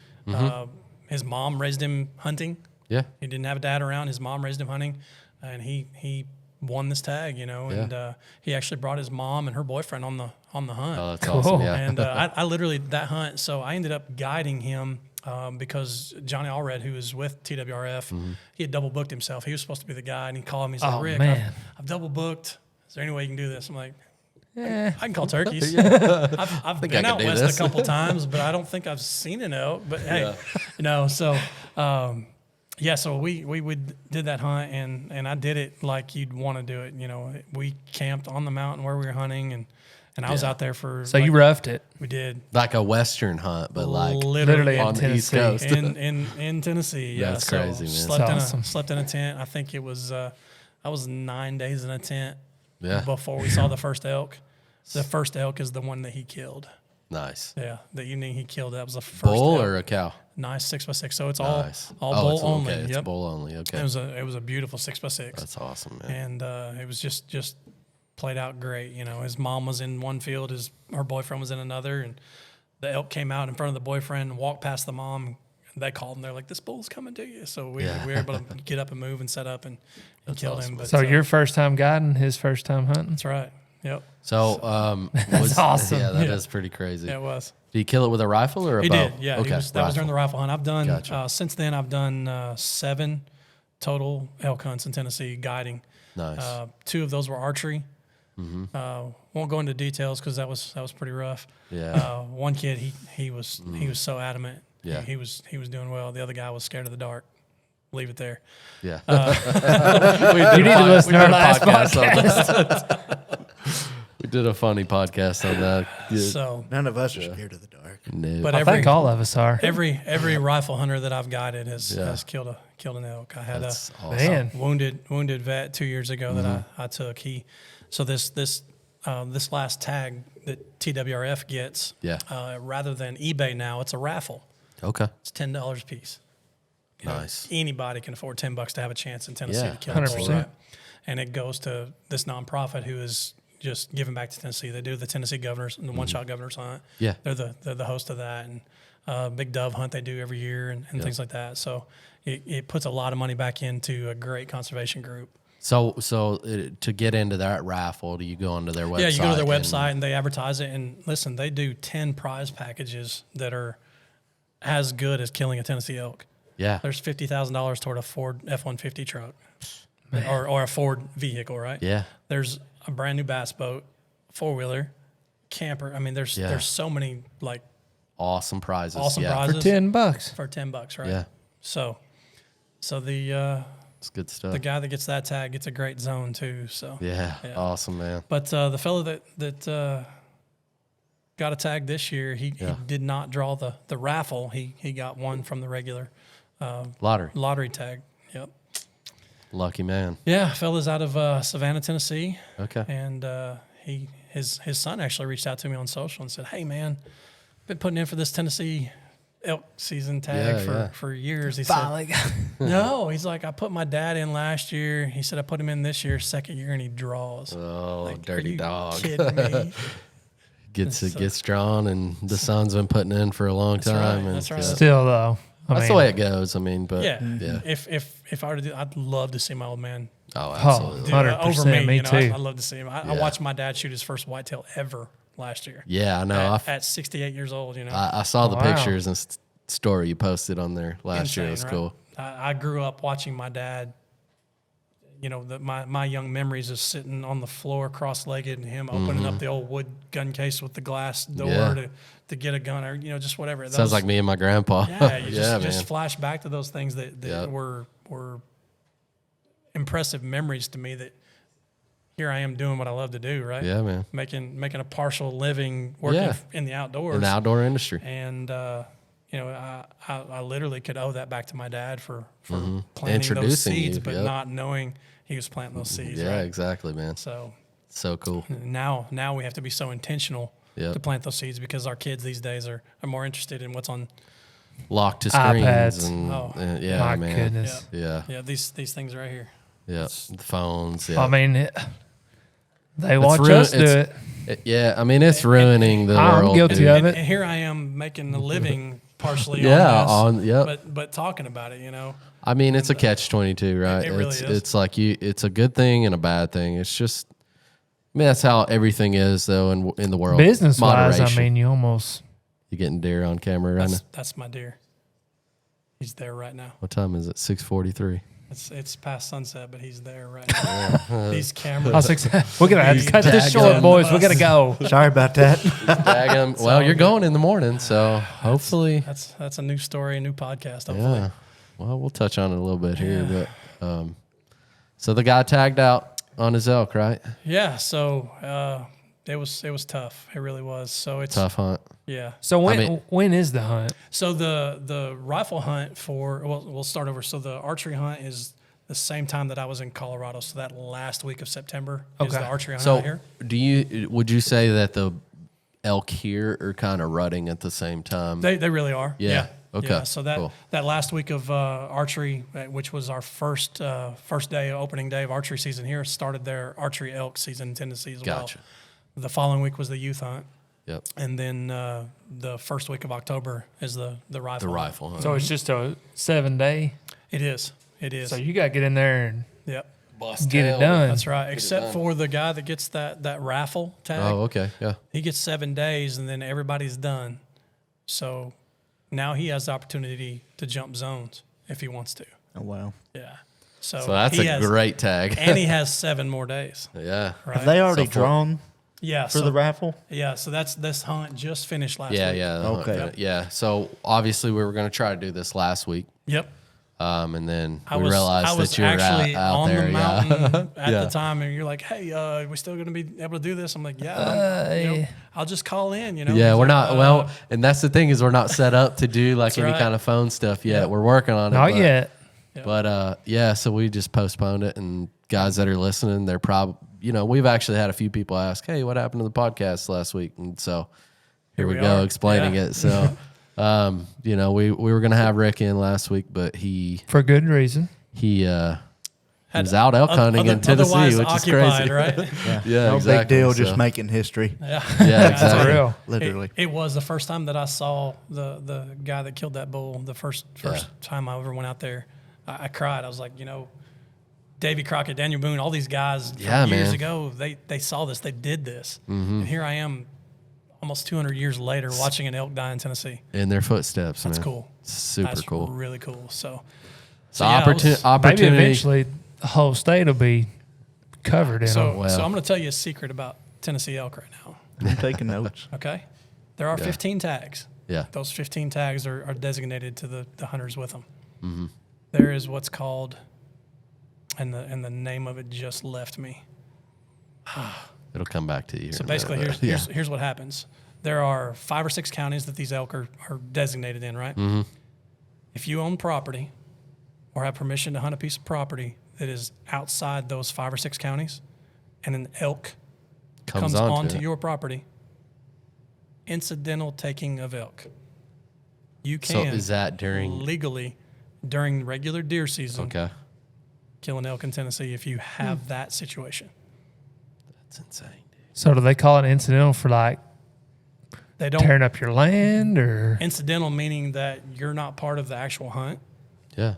His mom raised him hunting. Yeah. He didn't have a dad around. His mom raised him hunting, and he won this tag. And he actually brought his mom and her boyfriend on the hunt. Oh, that's Cool. awesome. Yeah. And I literally that hunt. So I ended up guiding him because Johnny Allred, who was with TWRF, he had double booked himself. He was supposed to be the guy, and he called me. He's like, Oh, Rick, man. I've double booked. Is there any way you can do this? I'm like, Eh. I can call turkeys. I've think been I out can do west this. a couple times, but I don't think I've seen an elk. But hey, so so we did that hunt, and I did it like you'd want to do it. We camped on the mountain where we were hunting, and I was out there for. So you roughed it. We did Like a Western hunt, but like Literally on in the East Tennessee. Coast. in Tennessee. Yeah, That's so crazy, man. Slept That's awesome. slept in a tent. I think it was I was 9 days in a tent Yeah. before we saw the first elk. The first elk is the one that he killed. Nice. Yeah, the evening he killed, that was the first Bull elk. or a cow? Nice 6x6. So it's Nice. all Oh, bull it's only. Okay. It's Yep. bull only. Okay. It was a beautiful 6x6. That's awesome, man. And it was just played out great. His mom was in one field, her boyfriend was in another, and the elk came out in front of the boyfriend and walked past the mom. And they called him. They're like, "This bull's coming to you." So we were able to get up and move and set up and kill awesome. him. But So your first time guiding, his first time hunting? that's right. Yep. So, That's awesome. Yeah, that is pretty crazy. Yeah, it was. Did you kill it with a rifle or a He bow? did. Yeah. Okay. That was during the rifle hunt. I've done Gotcha. since then. I've done 7 total elk hunts in Tennessee guiding. Nice. 2 of those were archery. Won't go into details because that was pretty rough. Yeah. One kid he was so adamant. Yeah. He was doing well. The other guy was scared of the dark. Leave it there. Yeah. You need to listen to our last podcast. We did a funny podcast on that. Yeah. So, None of us are scared of the dark. No. but I think all of us are. every rifle hunter that I've guided has killed an elk. I had That's a awesome. Man. wounded vet 2 years ago that I took. This this last tag that TWRF gets, rather than eBay now, it's a raffle. Okay. It's $10 a piece. Nice. Anybody can afford $10 to have a chance in Tennessee to kill 100%. Right? And it goes to this nonprofit who is just giving back to Tennessee. They do the Tennessee Governors and the One-Shot Governors Hunt. Yeah. They're the host of that, and big dove hunt they do every year and things like that. So it puts a lot of money back into a great conservation group. So to get into that raffle, do you go onto their website? Yeah, you go to their website and they advertise it. And listen, they do 10 prize packages that are as good as killing a Tennessee elk. Yeah. There's $50,000 toward a Ford F-150 truck or a Ford vehicle, right? Yeah. There's a brand new bass boat, 4-wheeler, camper. I mean, there's so many like awesome prizes. prizes For $10. for $10, right? Yeah. So the It's good stuff. the guy that gets that tag gets a great zone too. So Yeah. Awesome, man. But the fellow that got a tag this year, he did not draw the raffle. He got one from the regular Lottery tag. Yep. Lucky man. Yeah, fella's out of Savannah, Tennessee. Okay. And his son actually reached out to me on social and said, "Hey man, been putting in for this Tennessee elk season tag for years." He said, "No," he's like, "I put my dad in last year." He said, "I put him in this year, second year, and he draws." Oh, Like, dirty are you dog. kidding me? Gets drawn, and the son's been putting in for a long time. right, And that's right. Still, though. That's the way it goes. I mean, but Yeah. yeah. If I were to do, I'd love to see my old man Oh, absolutely. do 100%, over me. me You know, too. I love to see him. I watched my dad shoot his first whitetail ever last year. Yeah, I know. At 68 years old, you know. I saw the Wow. pictures and story you posted on there last year. It was Insane, cool. right? I grew up watching my dad. You know, my young memories of sitting on the floor cross-legged and him opening up the old wood gun case with the glass door Yeah. to get a gun or, you know, just whatever. Sounds like me and my grandpa. Yeah, you yeah, just man. flash back to those things that Yep. were impressive memories to me that here I am doing what I love to do, right? Yeah, man. Making a partial living working Yeah. in the outdoors. In the outdoor industry. And you know, I literally could owe that back to my dad for planting those Introducing seeds, you, but yep. not knowing he was planting those seeds. Yeah, right? exactly, man. So So cool. now we have to be so intentional Yep. to plant those seeds because our kids these days are more interested in what's on. Locked to screens iPads. and Oh. yeah, My man. goodness. Yeah, Yeah, these things right here. yeah. The phones. Yeah. I mean, they watch us do it's- it. Yeah, I mean it's ruining the I'm world. guilty dude. of And, it. and here I am making a living partially Yeah, on this, yep. but talking about it, you know. I mean it's a catch-22, right? It really it's is. it's like it's a good thing and a bad thing. It's just I mean that's how everything is though in the world. Business wise, I Moderation. mean, you almost. You getting deer on camera right now? That's my deer. He's there right now. What time is it? 6:43. It's past sunset, but he's there right now. These cameras. I was we're gonna have to cut this short, boys. We gotta go. Sorry about that. Daggum. Well, you're going in the morning, so hopefully. That's a new story, a new podcast. Hopefully. Yeah. Well, we'll touch on it a little bit here, but so the guy tagged out on his elk, right? Yeah. So it was tough. It really was. So it's Tough hunt. Yeah. So mean- when is the hunt? So the rifle hunt we'll start over. So the archery hunt is the same time that I was in Colorado. So that last week of September is Okay. the archery hunt So out here. would you say that the elk here are kind of rutting at the same time? They really are. Yeah. Okay. Yeah. So Cool. that last week of archery, which was our first day, opening day of archery season here, started their archery elk season in Tennessee as Gotcha. well. The following week was the youth hunt, Yep. and then the first week of October is the rifle. The rifle hunt. So it's just a 7-day. It is. It is. So you gotta get in there and Yep. get it done. That's right. Except for the guy that gets that raffle tag. Oh, okay. Yeah. He gets 7 days, and then everybody's done. So now he has the opportunity to jump zones if he wants to. Oh, wow. Yeah. So So he that's a has- great tag. and he has 7 more days. Yeah. Right. Have they already So for- drawn Yeah. for the raffle? Yeah. So this hunt just finished last Yeah, week. yeah. the hunt Okay. fit. Yeah. So obviously we were going to try to do this last week. Yep. And then I we was realized that you were actually out on there. the Yeah. mountain at Yeah. the time, and you're like, "Hey, are we still going to be able to do this?" I'm like, "Yeah, you know, I'll just call in." You know, Yeah, He's we're like, not well, and that's the thing is we're not set up to do like any right. kind of phone stuff yet. Yeah. We're working on it. Not but, yet. But yeah, so we just postponed it, and guys that are listening, they're we've actually had a few people ask, hey, what happened to the podcast last week? And so here we go explaining it. So, we were going to have Rick in last week, but for good reason. He was out elk hunting in Tennessee, which is crazy. Right? Yeah, no exactly. big deal, just making history. Yeah, Yeah, That's exactly. real. Literally. It was the first time that I saw the guy that killed that bull. The first time I ever went out there, I cried. I was like, Davy Crockett, Daniel Boone, all these guys from years ago, they saw this, they did this, and here I am, almost 200 years later, watching an elk die in Tennessee. In their footsteps. That's man. cool. Super That's cool. really cool. So opportunity. Maybe eventually the whole state will be covered in them. So I'm going to tell you a secret about Tennessee elk right now. I'm taking notes. Okay, there are 15 tags. Yeah. Those 15 tags are designated to the hunters with them. Mm-hmm. There is what's called, and the name of it just left me. It'll come back to you. So basically, here's what happens. There are 5 or 6 counties that these elk are designated in, right? Mm-hmm. If you own property or have permission to hunt a piece of property that is outside those 5 or 6 counties, and an elk comes onto your property, incidental taking of elk. You can is that legally during regular deer season kill an elk in Tennessee if you have that situation. That's insane, dude. So do they call it incidental for like They don't tearing up your land, or incidental meaning that you're not part of the actual hunt. Yeah.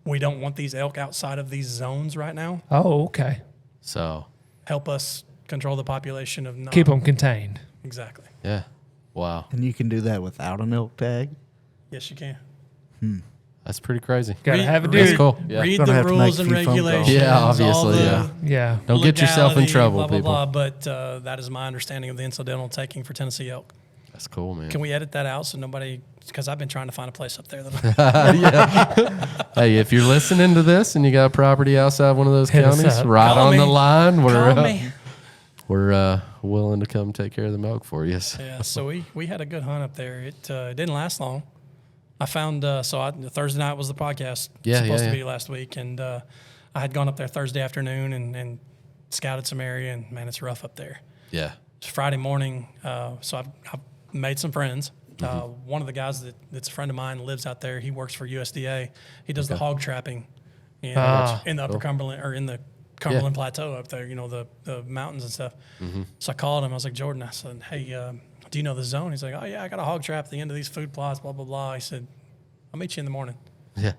We don't want these elk outside of these zones right now. oh, okay, So, Help us control the population of keep them contained. Exactly. yeah. Wow. And you can do that without an elk tag? Yes, you can. That's pretty crazy. Got to Read- have a That's dude. cool. Yeah. Read Gonna the have to make rules a and few phone calls. regulations. Yeah, all obviously, the Yeah, Don't get yourself in legality, trouble, blah, blah, people. blah, but that is my understanding of the incidental taking for Tennessee elk. That's cool, man. Can we edit that out so nobody? Because I've been trying to find a place up there. Hey, if you're listening to this and you got a property outside one of those Hit us counties, up. right Call on me. the line, Call me. we're willing to come take care of the milk for you. Yeah, so we had a good hunt up there. It didn't last long. I found Thursday night was the podcast supposed to be last week, and I had gone up there Thursday afternoon and scouted some area, and man, it's rough up there. Yeah. It's Friday morning, so I've made some friends. One of the guys that's a friend of mine lives out there. He works for USDA. He does the hog trapping in the Upper Cumberland or in the Cumberland Plateau up there. The mountains and stuff. So I called him. I was like, Jordan, I said, hey, do you know the zone? He's like, oh yeah, I got a hog trap at the end of these food plots. Blah blah blah. He said, I'll meet you in the morning. Yeah.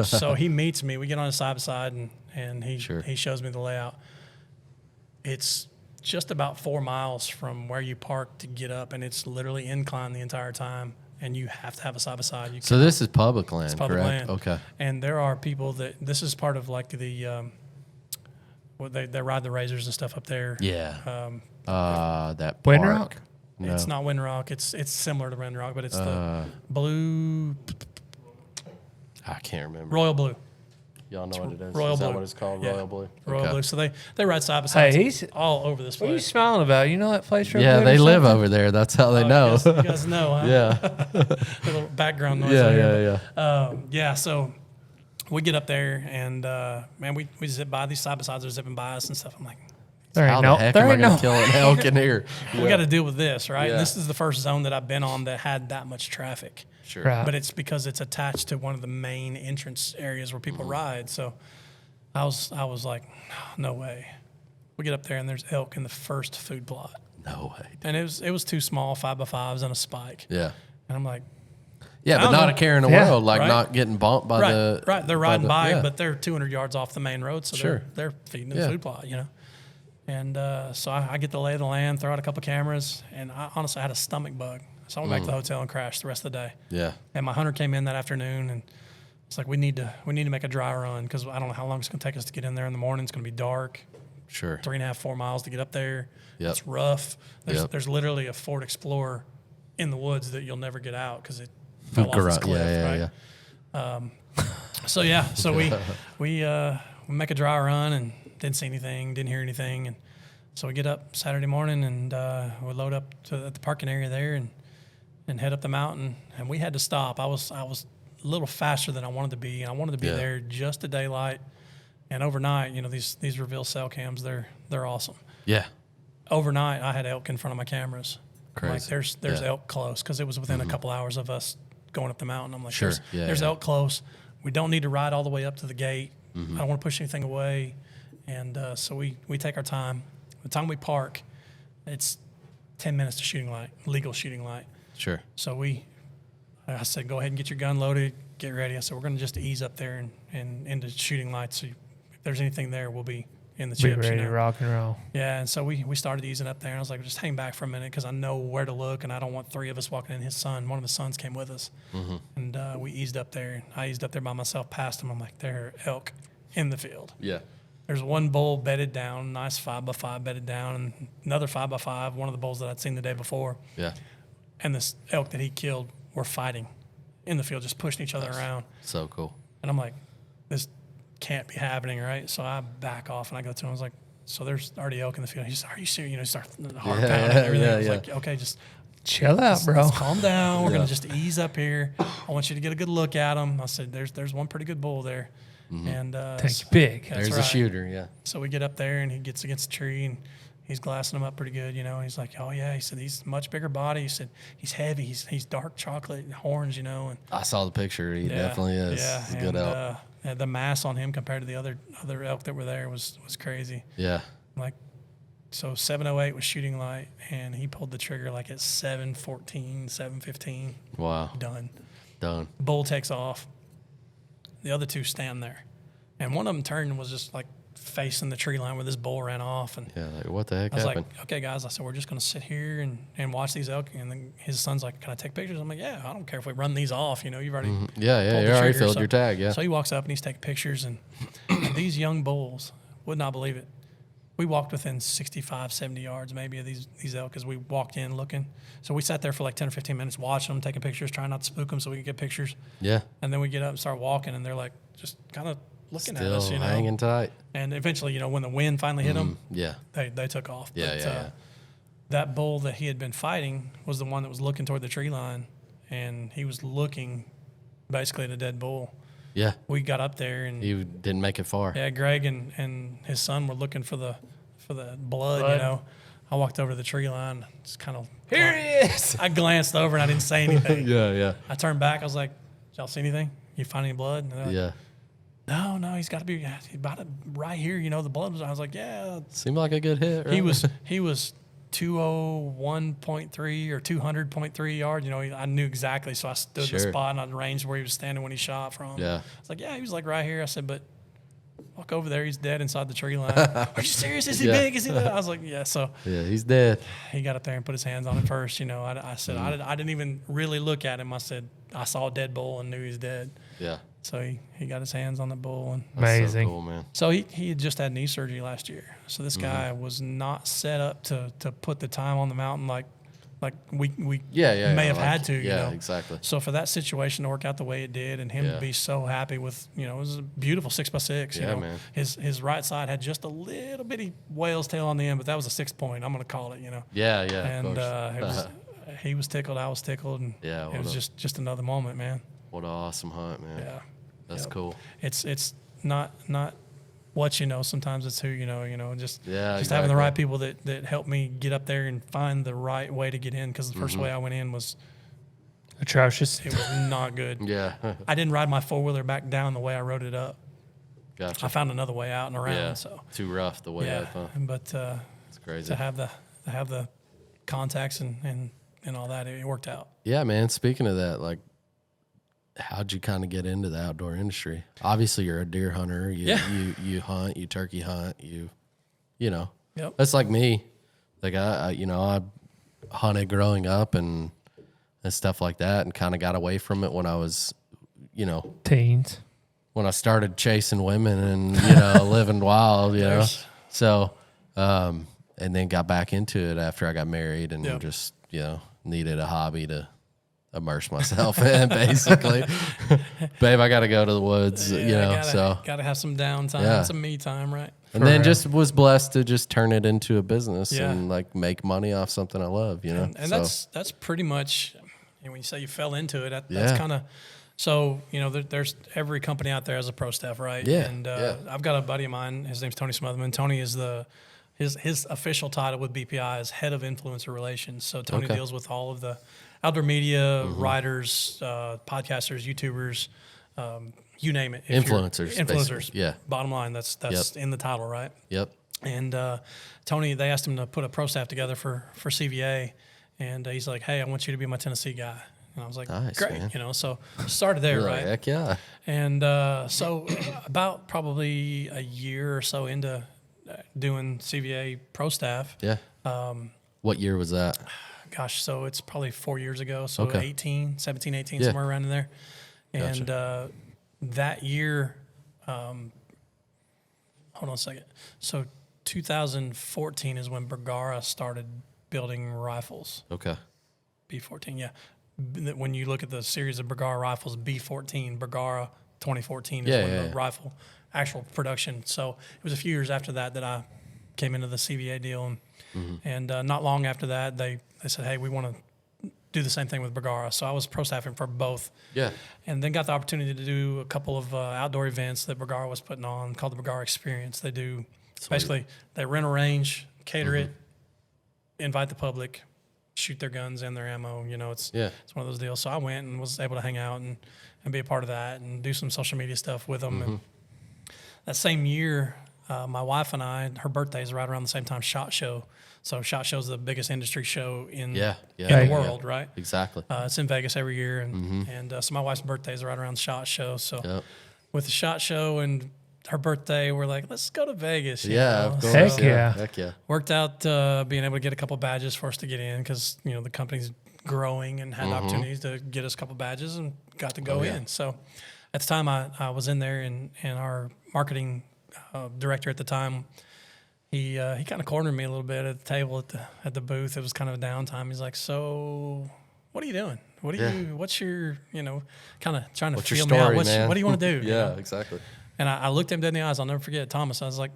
So he meets me. We get on a side by side, and he shows me the layout. It's just about 4 miles from where you park to get up, and it's literally incline the entire time, and you have to have a side by side. So this is public land, public correct? land. Okay. And there are people that this is part of like the they ride the razors and stuff up there. Yeah. That Wind park. Rock? No. It's not Windrock. It's similar to Windrock, but it's the blue I can't remember. royal blue. Y'all know what it is? Royal Is that blue. what it's called? Yeah. Royal blue? Royal Okay. blue. So they ride side by side. Hey, he's- all over this What are you place. smiling about? You know that place right Yeah, there? they or live something? over there. That's how they Oh, know. You guys know, huh? Yeah. A little background noise. Yeah, there, yeah, yeah. So we get up there, and man, we zip by these side by sides. They're zipping by us and stuff. I'm like, There How ain't the no. heck There am I ain't going no. to kill an elk in here? we got to deal with this, right? Yeah. And this is the first zone that I've been on that had that much traffic. Sure. Right. But it's because it's attached to one of the main entrance areas where people ride. So I was like, no way. We get up there, and there's elk in the first food plot, No way. and it was too small, 5x5s and a spike. Yeah. And I'm like, Yeah, I but don't not know. a care in the Yeah. world, like Right. not getting bumped by the. right. They're riding by, yeah. but they're 200 yards off the main road, so Sure. they're feeding the Yeah. food plot, And so I get the lay of the land, throw out a couple cameras, and I honestly had a stomach bug. So I went back to the hotel and crashed the rest of the day. Yeah. And my hunter came in that afternoon, and it's like we need to make a dry run because I don't know how long it's going to take us to get in there in the morning. It's going to be dark, Sure. 3.5, 4 miles to get up there. Yep. It's rough. Yep. There's literally a Ford Explorer in the woods that you'll never get out because it fell off this cliff, yeah, right? yeah. So we make a dry run and didn't see anything, didn't hear anything, and so we get up Saturday morning and we load up at the parking area there and head up the mountain. And we had to stop. I was a little faster than I wanted to be, and I wanted to be Yeah. there just at daylight And overnight, these reveal cell cams, they're awesome. Yeah. Overnight, I had elk in front of my cameras. Crazy. Like there's Yeah. elk close because it was within a couple hours of us going up the mountain. I'm like, Sure. there's Yeah. elk close. We don't need to ride all the way up to the gate. Mm-hmm. I don't want to push anything away. And so we take our time. The time we park, it's 10 minutes to shooting light, legal shooting light. Sure. So I said, go ahead and get your gun loaded, get ready. I said, we're going to just ease up there and into shooting lights. So if there's anything there, we'll be in the Be chips. ready to rock and roll. Yeah, and so we started easing up there, and I was like, just hang back for a minute because I know where to look, and I don't want three of us walking in. One of his sons came with us, and we eased up there. I eased up there by myself, past him. I'm like, there are elk in the field. Yeah. There's one bull bedded down, nice 5x5 bedded down, and another 5x5, one of the bulls that I'd seen the day before. Yeah. And this elk that he killed were fighting in the field, just pushing each other around. So cool. And I'm like, this can't be happening, right? So I back off and I go to him. I was like, so there's already elk in the field. He's like, are you serious? Start heart pounding and everything. I was like, okay, just Chill out, bro. let's calm down. We're gonna just ease up here. I want you to get a good look at him. I said, there's one pretty good bull there, and Take your pick. That's There's right. a shooter. Yeah. So we get up there and he gets against the tree and he's glassing him up pretty good, And he's like, oh yeah. He said he's much bigger body. He said he's heavy. He's dark chocolate horns, And I saw the picture. He definitely is. Yeah, He's a good elk. and the mass on him compared to the other elk that were there was crazy. Yeah. Like, so 7:08 was shooting light, and he pulled the trigger like at 7:14, 7:15. Wow. Done. Done. Bull takes off. The other two stand there, and one of them turned and was just like facing the tree line where this bull ran off. And Yeah. Like, what the heck I was happened? like, okay, guys. I said, we're just going to sit here and watch these elk. And then his son's like, can I take pictures? I'm like, yeah, I don't care if we run these off. You've already Yeah. pulled You the already trigger. filled So- your tag. Yeah. So he walks up and he's taking pictures. And these young bulls would not believe it. We walked within 65, 70 yards maybe of these elk as we walked in looking. So we sat there for like 10 or 15 minutes watching them, taking pictures, trying not to spook them so we could get pictures. Yeah. And then we get up and start walking, and they're like just kind of looking at us, Still hanging tight. And eventually, when the wind finally hit them, Yeah. they took off. Yeah. Yeah. That bull that he had been fighting was the one that was looking toward the tree line, and he was looking basically at a dead bull. Yeah. We got up there, and You didn't make it far. yeah, Greg and his son were looking for the blood, Blood. I walked over to the tree line, just kind of Here he is. I glanced over and I didn't say anything. Yeah. I turned back. I was like, "Did y'all see anything? You find any blood?" And they're like, Yeah. No, he's got to be about it right here. The blood was. I was like, "Yeah." Seemed like a good hit. Right? He was 201.3 or 200.3 yards. I knew exactly, so I stood the Sure. spot and I ranged where he was standing when he shot from. Yeah. I was like, "Yeah, he was like right here." I said, "But walk over there. He's dead inside the tree line." Are you serious? Is he Yeah. big? Is he? I was like, "Yeah." So Yeah. He's dead. he got up there and put his hands on it first. I said I didn't even really look at him. I said I saw a dead bull and knew he was dead. Yeah. So he got his hands on the bull, and That's Amazing. So cool, man. so he had just had knee surgery last year. So this guy was not set up to put the time on the mountain like we Yeah. may have like- had to. Yeah. Exactly. So for that situation to work out the way it did, and him Yeah. to be so happy with, it was a beautiful 6x6. Yeah, man. His right side had just a little bitty whale's tail on the end, but that was a 6-point. I'm gonna call it. Yeah. And of course. he was tickled, I was tickled, and Yeah, it was what just another moment, man. What an awesome hunt, man. Yeah, That's Yep. cool. It's not what you know. Sometimes it's who you know. Just Yeah, just having the exactly. right people that help me get up there and find the right way to get in. Because the Mm-hmm. first way I went in was Atrocious. it was not good. Yeah. I didn't ride my 4-wheeler back down the way I rode it up. Gotcha. I found another way out and around. Yeah. So Too rough the way yeah, up, huh? but It's crazy. to have the contacts and all that, it worked out. Yeah, man. Speaking of that, like, how'd you kind of get into the outdoor industry? Obviously, you're a deer hunter. You hunt. You turkey hunt. You know. Yep. That's like me. Like I hunted growing up and stuff like that, and kind of got away from it when I was, Teens. when I started chasing women and living wild. There's- So, and then got back into it after I got married and Yep. just needed a hobby to immerse myself in, basically. Babe, I got to go to the woods, gotta have some downtime, Yeah. some me time, right? And then real. just was blessed to just turn it into a business Yeah. and like make money off something I love, And So, that's pretty much when you say you fell into it. That's Yeah. kind of So, there's every company out there has a pro staff, right? Yeah, And yeah. I've got a buddy of mine. His name's Tony Smotherman. Tony is his official title with BPI is head of influencer relations. So Tony Okay. deals with all of the outdoor media, writers, podcasters, YouTubers, you name it. If you're- Influencers, Influencers. basically. Yeah. Bottom line, that's in the title, right? Yep. And Tony, they asked him to put a pro staff together for CVA, and he's like, "Hey, I want you to be my Tennessee guy." And I was like, Nice, "Great," man. So started there, You're right? like, heck yeah. And so about probably a year or so into doing CVA pro staff, Yeah. What year was that? gosh, so it's probably 4 years ago, so Okay. 17, 18, Yeah. somewhere around in there. And Gotcha. that year, hold on a second. So 2014 is when Bergara started building rifles. Okay. B14, yeah. When you look at the series of Bergara rifles, B14, Bergara 2014 is Yeah, when yeah, the yeah. rifle actual production. So it was a few years after that I came into the CVA deal, and not long after that they said, "Hey, we want to do the same thing with Bergara." So I was pro staffing for both. Yeah. And then got the opportunity to do a couple of outdoor events that Bergara was putting on called the Bergara Experience. They do basically they rent a range, cater it, invite the public, shoot their guns and their ammo. It's one of those deals. So I went and was able to hang out and be a part of that and do some social media stuff with them. And that same year, my wife and I, her birthday is right around the same time SHOT Show. So SHOT Show is the biggest industry show in Yeah. the world, right? Exactly. It's in Vegas every year, and so my wife's birthday is right around the SHOT Show. So Yep. with the SHOT Show and her birthday, we're like, let's go to Vegas. you Yeah, know? of course. Heck So yeah. Heck yeah. worked out being able to get a couple badges for us to get in because the company's growing and had opportunities to get us a couple badges and got to go in. So at the time I was in there, and our marketing director at the time, he kind of cornered me a little bit at the table at the booth. It was kind of a downtime. He's like, "So, what are you doing? What's your kind of trying to What's your feel me story, out? man? What do you want to do?" Yeah, exactly. And I looked him dead in the eyes. I'll never forget Thomas. I was like,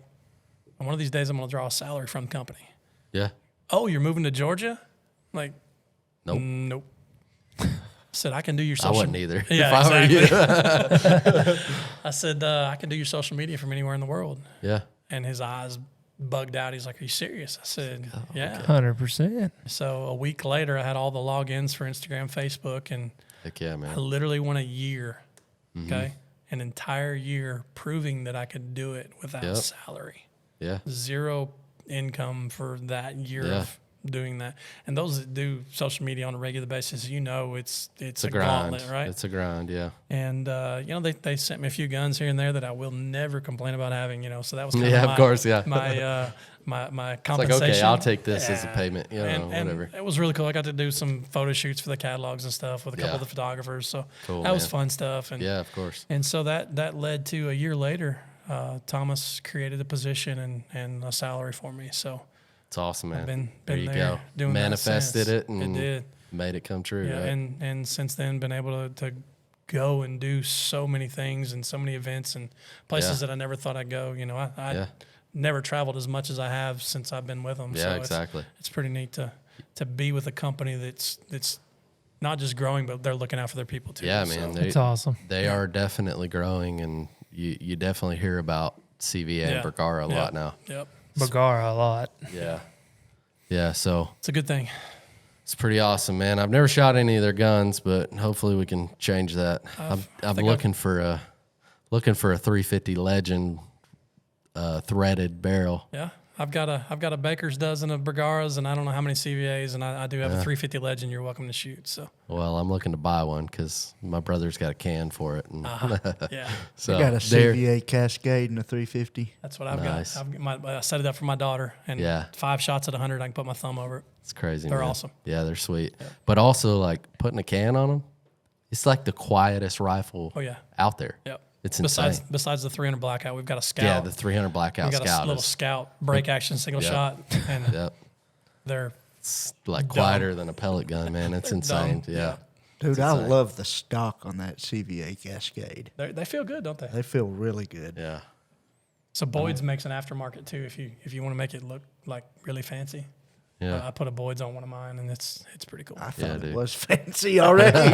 "One of these days, I'm going to draw a salary from the company." Yeah. "Oh, you're moving to Georgia?" Like, Nope. nope. I said, "I can do your I social." wouldn't either. Yeah, if I were exactly. you. I said, "I can do your social media from anywhere in the world." Yeah. And his eyes bugged out. He's like, "Are you serious?" I said, "Yeah." 100%. So a week later, I had all the logins for Instagram, Facebook, and Heck yeah, I man. literally went a year, okay, an entire year proving that I could do it without Yep. salary. Yeah. Zero income for that year Yeah. of doing that. And those that do social media on a regular basis, it's It's a a grind. gauntlet, right? It's a grind, yeah. And they sent me a few guns here and there that I will never complain about having. So that was kind Yeah, of of course, yeah. my It's like, compensation. okay, I'll take this as a Yeah. payment, And whatever. it was really cool. I got to do some photo shoots for the catalogs and stuff with a couple Yeah. of the photographers. So Cool, that was man. fun stuff. And Yeah, of course. and so that led to a year later, Thomas created a position and a salary for me. So It's awesome, man. been there you there go. doing that Manifested since. it and It did. made it come true, Yeah, right? and since then been able to go and do so many things and so many events and places Yeah. that I never thought I'd go. I Yeah. never traveled as much as I have since I've been with them. Yeah, so exactly. It's pretty neat to be with a company that's not just growing, but they're looking out for their people too. Yeah, So, man. That's awesome. They are definitely growing, and you definitely hear about CVA and Yeah. Bergara a Yeah. lot now. Yep, Bagara a lot. Yeah. Yeah, so it's a good thing. it's pretty awesome, man. I've never shot any of their guns, but hopefully we can change that. I'm think looking for a 350 Legend threaded barrel. Yeah, I've got a baker's dozen of Bergaras, and I don't know how many CVAs, and I do have a 350 Legend. You're welcome to shoot. So Well, I'm looking to buy one because my brother's got a can for it, and yeah, so I got a they're- CVA Cascade and a 350. that's what I've Nice. got. I set it up for my daughter, and Yeah. 5 shots at 100, I can put my thumb over it. It's crazy. They're man. awesome. Yeah, they're sweet. But also, like putting a can on them, it's like the quietest rifle Oh yeah, out there. yep. It's insane. Besides the 300 blackout, we've got a scout. Yeah, the 300 blackout We've got scout a little is scout break action single Yep. shot, and yep. they're It's like Dumb. quieter than a pellet gun, man. It's insane. dumb. Yeah. Dude, I insane. love the stock on that CVA Cascade. they feel good, don't they? They feel really good. Yeah. So Boyd's makes an aftermarket too. If you want to make it look like really fancy, Yeah. I put a Boyd's on one of mine, and it's pretty cool. I thought dude. it was fancy already.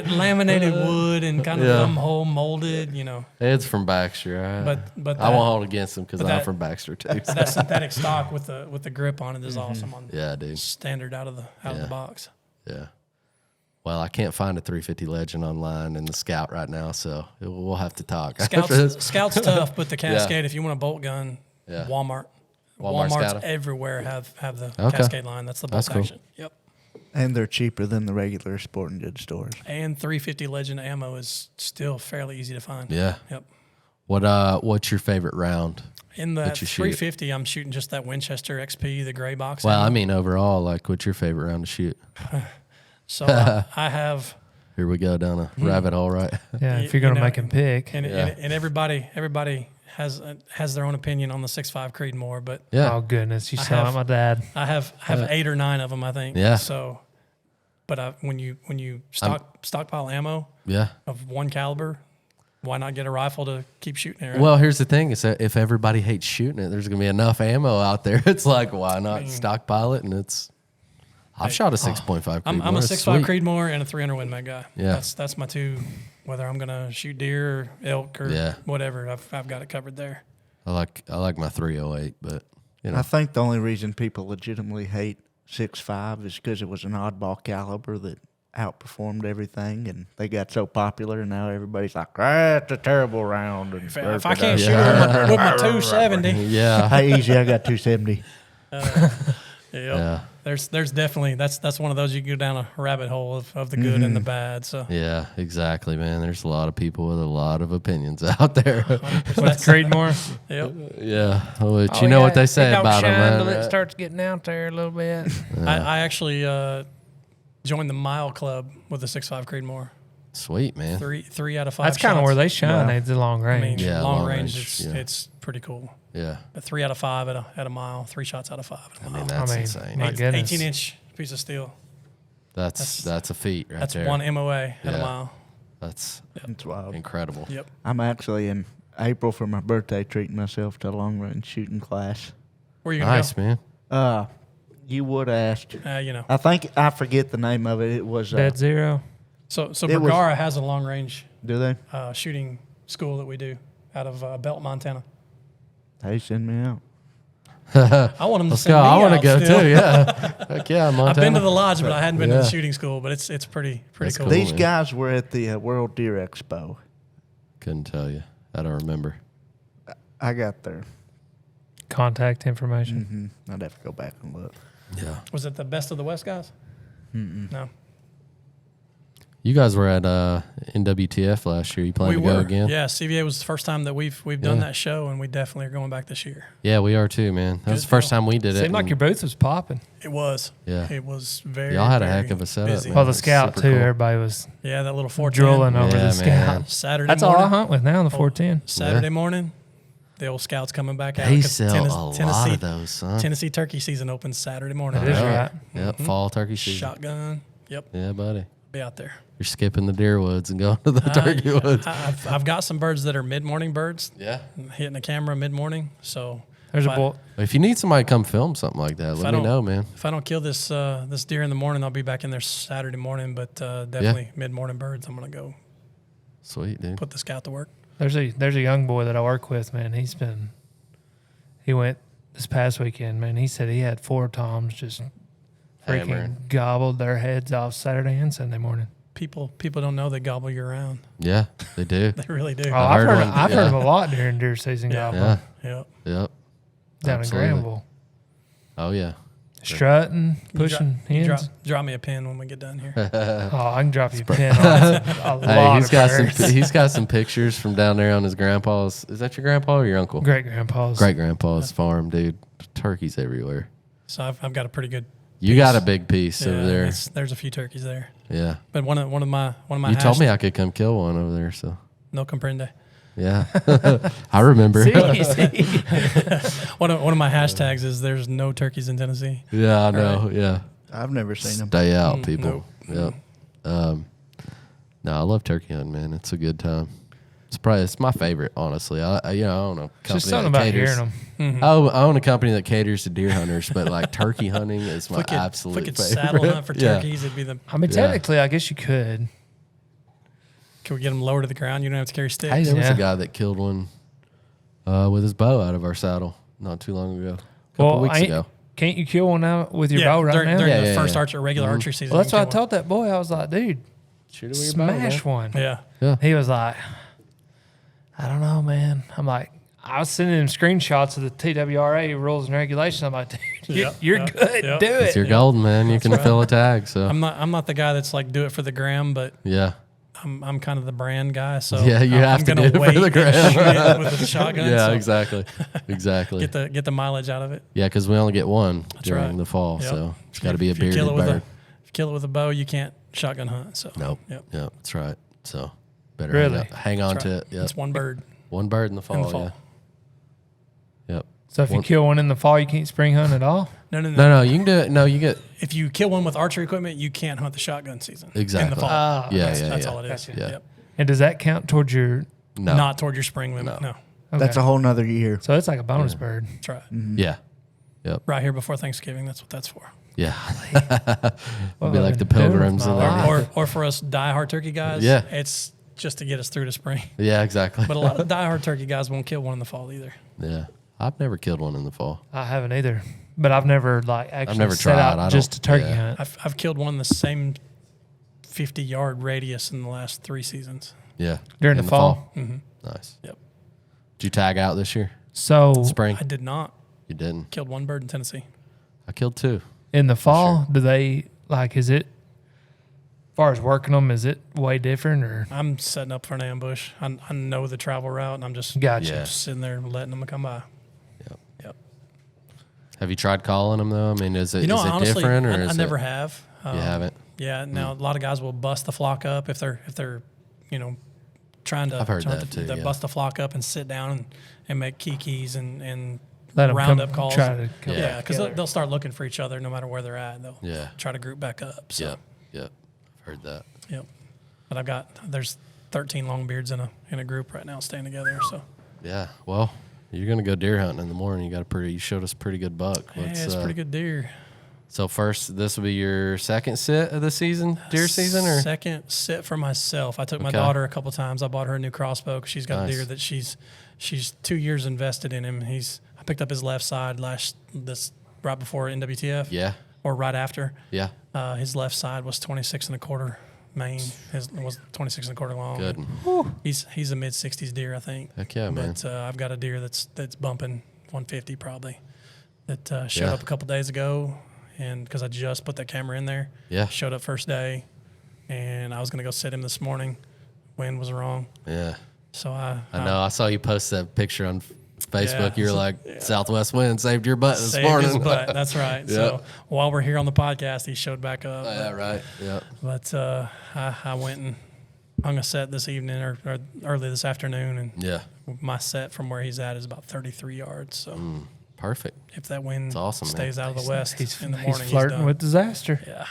Laminated wood and kind of Yeah. thumb hole molded, It's from Baxter. But I won't hold against them because but I'm that- from Baxter too. so. that synthetic stock with the grip on it is awesome on Yeah, dude. standard out of the Yeah. box. Yeah. Well, I can't find a 350 Legend online in the Scout right now, so we'll have to talk. after this. Scout's tough, but the Cascade, if you want a bolt gun, Yeah. Walmart's got 'em? everywhere have the Okay. Cascade line. That's the bolt That's cool. action. Yep. And they're cheaper than the regular sporting goods stores. And 350 Legend ammo is still fairly easy to find. Yeah. Yep. What's your favorite round? In the that you shoot? 350, I'm shooting just that Winchester XP, the gray box. Well, ammo. I mean overall, like what's your favorite round to shoot? So I have, Here we go down a rabbit hole, right? Yeah, You- if you're gonna you know, make him pick. and, Yeah. and everybody has their own opinion on the 6.5 Creedmoor, but Yeah. Oh goodness, you I sound like have- my dad. I have 8 or 9 of them, I think. Yeah. So, but when you stockpile ammo Yeah. of one caliber, why not get a rifle to keep shooting it? Right? Well, here's the thing: is that if everybody hates shooting it, there's gonna be enough ammo out there. It's like, why not stockpile it? And I've shot a 6.5. I'm a Creedmoor. It's 6.5 sweet. Creedmoor and a 300 Win Mag guy. Yeah. That's my two. Whether I'm gonna shoot deer or elk or Yeah. whatever, I've got it covered there. I like my 308, but I think the only reason people legitimately hate 6.5 is because it was an oddball caliber that outperformed everything, and they got so popular, and now everybody's like, "That's a terrible round." And If I can't shoot Yeah. with my 270, yeah, hey, easy, I got 270. yeah, there's definitely that's one of those you can go down a rabbit hole of the good and the bad. So yeah, exactly, man. There's a lot of people with a lot of opinions out there. What's Creedmoor? yep. yeah, but you know what they say about them, man. Till it starts getting out there a little bit. I actually joined the mile club with the 6.5 Creedmoor. Sweet, man. Three out of 5. That's kind of shots. where they shine. Wow. It's the long I mean, range. Yeah, long long range. range, It's pretty cool. Yeah, But 3 out of 5 at a mile. 3 shots out of 5 at a I mile. mean that's mean, insane. my goodness. 18-inch piece of steel. That's a feat right That's there. one MOA at Yeah. a mile. That's It's wild. incredible. Yep. I'm actually in April for my birthday treating myself to a long range shooting class. Where are you gonna Nice, man. You would ask. go? I think I forget the name of it. It was. Dead Zero. So It was- Bergara has a long range Do they? shooting school that we do out of Belt, Montana. They send me out. I want them to Let's send go. me I want to out go still. too. Yeah, heck yeah, Montana. I've been to the lodge, but I hadn't been to Yeah. the shooting school. But it's pretty That's cool. cool. These man. guys were at the World Deer Expo. Couldn't tell you. I don't remember. I got there. Contact information. I'd have to go back and look. Yeah. Was it the Best of the West guys? No, You guys were at NWTF last year. You plan we to were. go again? Yeah, CVA was the first time that we've done Yeah. that show, and we definitely are going back this year. Yeah, we are too, man. That was the Good first deal. time we did it. Seemed like and your booth was popping. It was. Yeah. It was very. Y'all had a very heck of a setup, busy. man. Well, the That's scout super too. cool. Everybody was Yeah, that little 410. drooling over Yeah, the scout. man. Saturday That's all morning. I hunt with now. The 410. Saturday Yeah. morning, the old scouts coming back out. They 'cause sell a lot of those, son. Tennessee turkey season opens Saturday morning. It is Yeah. right. Yep, fall turkey season. Shotgun. Yep, Yeah, buddy. be out there. You're skipping the deer woods and going to the turkey woods. I've got some birds that are mid-morning birds, Yeah. hitting the camera mid-morning. So There's a if I- boy. If you need somebody to come film something like that, let me don't- know, man. If I don't kill this this deer in the morning, I'll be back in there Saturday morning. But definitely mid-morning birds. I'm gonna go Sweet, dude. put the scout to work. There's a young boy that I work with, man. He went this past weekend, man. He said he had 4 toms just freaking Hammering. gobbled their heads off Saturday and Sunday morning. People don't know they gobble you around. Yeah, they do. They really do. Oh, I've I've heard heard, one, I've heard yeah. of a lot during deer season Yeah. gobbling Yeah. Yep. Yep. down absolutely. in Granville. Oh, yeah. Strutting, pushing You hens. drop me a pin when we get done here. Oh, I can drop you a pin on a Hey, lot he's of got birds. he's got some pictures from down there on his grandpa's. Is that your grandpa or your uncle? Great grandpa's. Great grandpa's farm, dude. Turkeys everywhere. So I've got a pretty good. You got a big piece over Yeah, there. there's a few turkeys there, Yeah. but one of my You told me I could come kill one over there, so no comprende. yeah. I remember. See? One of my hashtags is there's no turkeys in Tennessee. Yeah, I know. Yeah. I've never seen them. Stay out, people. nope. Yep. No, I love turkey hunting, man. It's a good time. It's my favorite, honestly. I own a company Just something that about caters. hearing them. I own a company that caters to deer hunters, but like turkey hunting is my absolute If we could favorite. saddle hunt for Yeah. turkeys, it'd be the. I mean, technically, I guess you could. Can we get them lower to the ground? You don't have to carry sticks. Hey, there was Yeah. a guy that killed one with his bow out of our saddle not too long ago. A couple weeks ago. Can't you kill one out with your bow right during, now? during Yeah, the yeah, first yeah. regular archery season. Well, that's you what I can kill told that boy. I was like, dude, Shoot it with your bow, man. smash one. one. Yeah. Yeah. He was like, I don't know, man. I'm like, I was sending him screenshots of the TWRA rules and regulations. I'm like, dude, Yep, you're yep, good. yep. Do It's it. your golden, man. You can fill a tag. So I'm not the guy that's like do it for the gram, but yeah. I'm kind of the brand guy. So Yeah, you have I'm to gonna do it for wait the and gram. shoot it with the shotgun. Yeah, so exactly. Get the mileage out of it. Yeah, because we only get one during right. the fall, Yep. so it's got to be a If you bearded kill it with bird. if you kill it with a bow, you can't shotgun hunt. So Nope. Yep. Yep, that's right. So better Really? hang on That's to right. it. Yep. It's one bird One bird in the fall. in the fall. Yeah. Yep. So if you kill one in the fall, you can't spring hunt at all? No. No, you can do it. No, you get If you kill one with archery equipment, you can't hunt the shotgun season. Exactly. In the fall. Ah, yeah, That's yeah. all it is. Gotcha. Yeah. Yep. And does that count towards your? No. Not toward your spring limit. No. Okay. That's a whole nother year. So it's like a bonus bird. That's right. Yeah. Yep. Right here before Thanksgiving. That's what that's for. Yeah. What Be have like I the been doing with pilgrims my in there. life? Or for us diehard turkey guys, Yeah. it's just to get us through the spring. Yeah, exactly. But a lot of diehard turkey guys won't kill one in the fall either. Yeah. I've never killed one in the fall. I haven't either, but I've never actually never set tried. out I just to don't- turkey yeah. hunt. I've killed one the same 50-yard radius in the last 3 seasons. Yeah. During In the fall? Nice. Yep. Did you tag out this year? So Spring? I did not. You didn't. Killed one bird in Tennessee. I killed 2. in the fall, do they is it? As far as working them, is it way different or? I'm setting up for an ambush. I know the travel route, and I'm just Gotcha. Yeah. sitting there letting them come by. Yep. Yep. Have you tried calling them though? I mean, is it You know, is it honestly, different or I is never it, have. You haven't? Yeah. Now a lot of guys will bust the flock up if they're trying to. I've heard trying that to, too, they yeah. bust the flock up and sit down and make kikis and Let 'em round come- up calls. try to come Yeah. Yeah, because together. they'll start looking for each other no matter where they're at. They'll Yeah. try to group back up. So, Yep. Yep. I've heard that. Yep. But there's 13 longbeards in a group right now staying together. So Yeah. Well, you're gonna go deer hunting in the morning. You showed us a pretty good buck. yeah, Let's, it's pretty good deer. So first, this will be your second sit of the season, deer season, or Second sit for myself. I took my Okay. daughter a couple times. I bought her a new crossbow because she's got Nice. a deer that she's 2 years invested in him. I picked up his left side right before NWTF yeah, or right after. yeah, His left side was 26 and a quarter main. His was 26 and a quarter long. good. He's a mid 60s deer, I think. Heck yeah, man. But I've got a deer that's bumping 150 probably. That showed Yeah. up a couple days ago, and because I just put that camera in there. Yeah. Showed up first day, and I was gonna go sit him this morning. Wind was wrong, Yeah, so I I know. I saw you post that picture on Facebook. Yeah. You were like, Southwest wind saved your butt this saved morning. his butt. That's right. So while we're here on the podcast, he showed back up. Yeah, right. Yeah. But I went and hung a set this evening or early this afternoon, and Yeah. my set from where he's at is about 33 yards. So Perfect. if that wind awesome, man. stays out of the west He's in the morning, he's flirting done. with disaster. Yeah.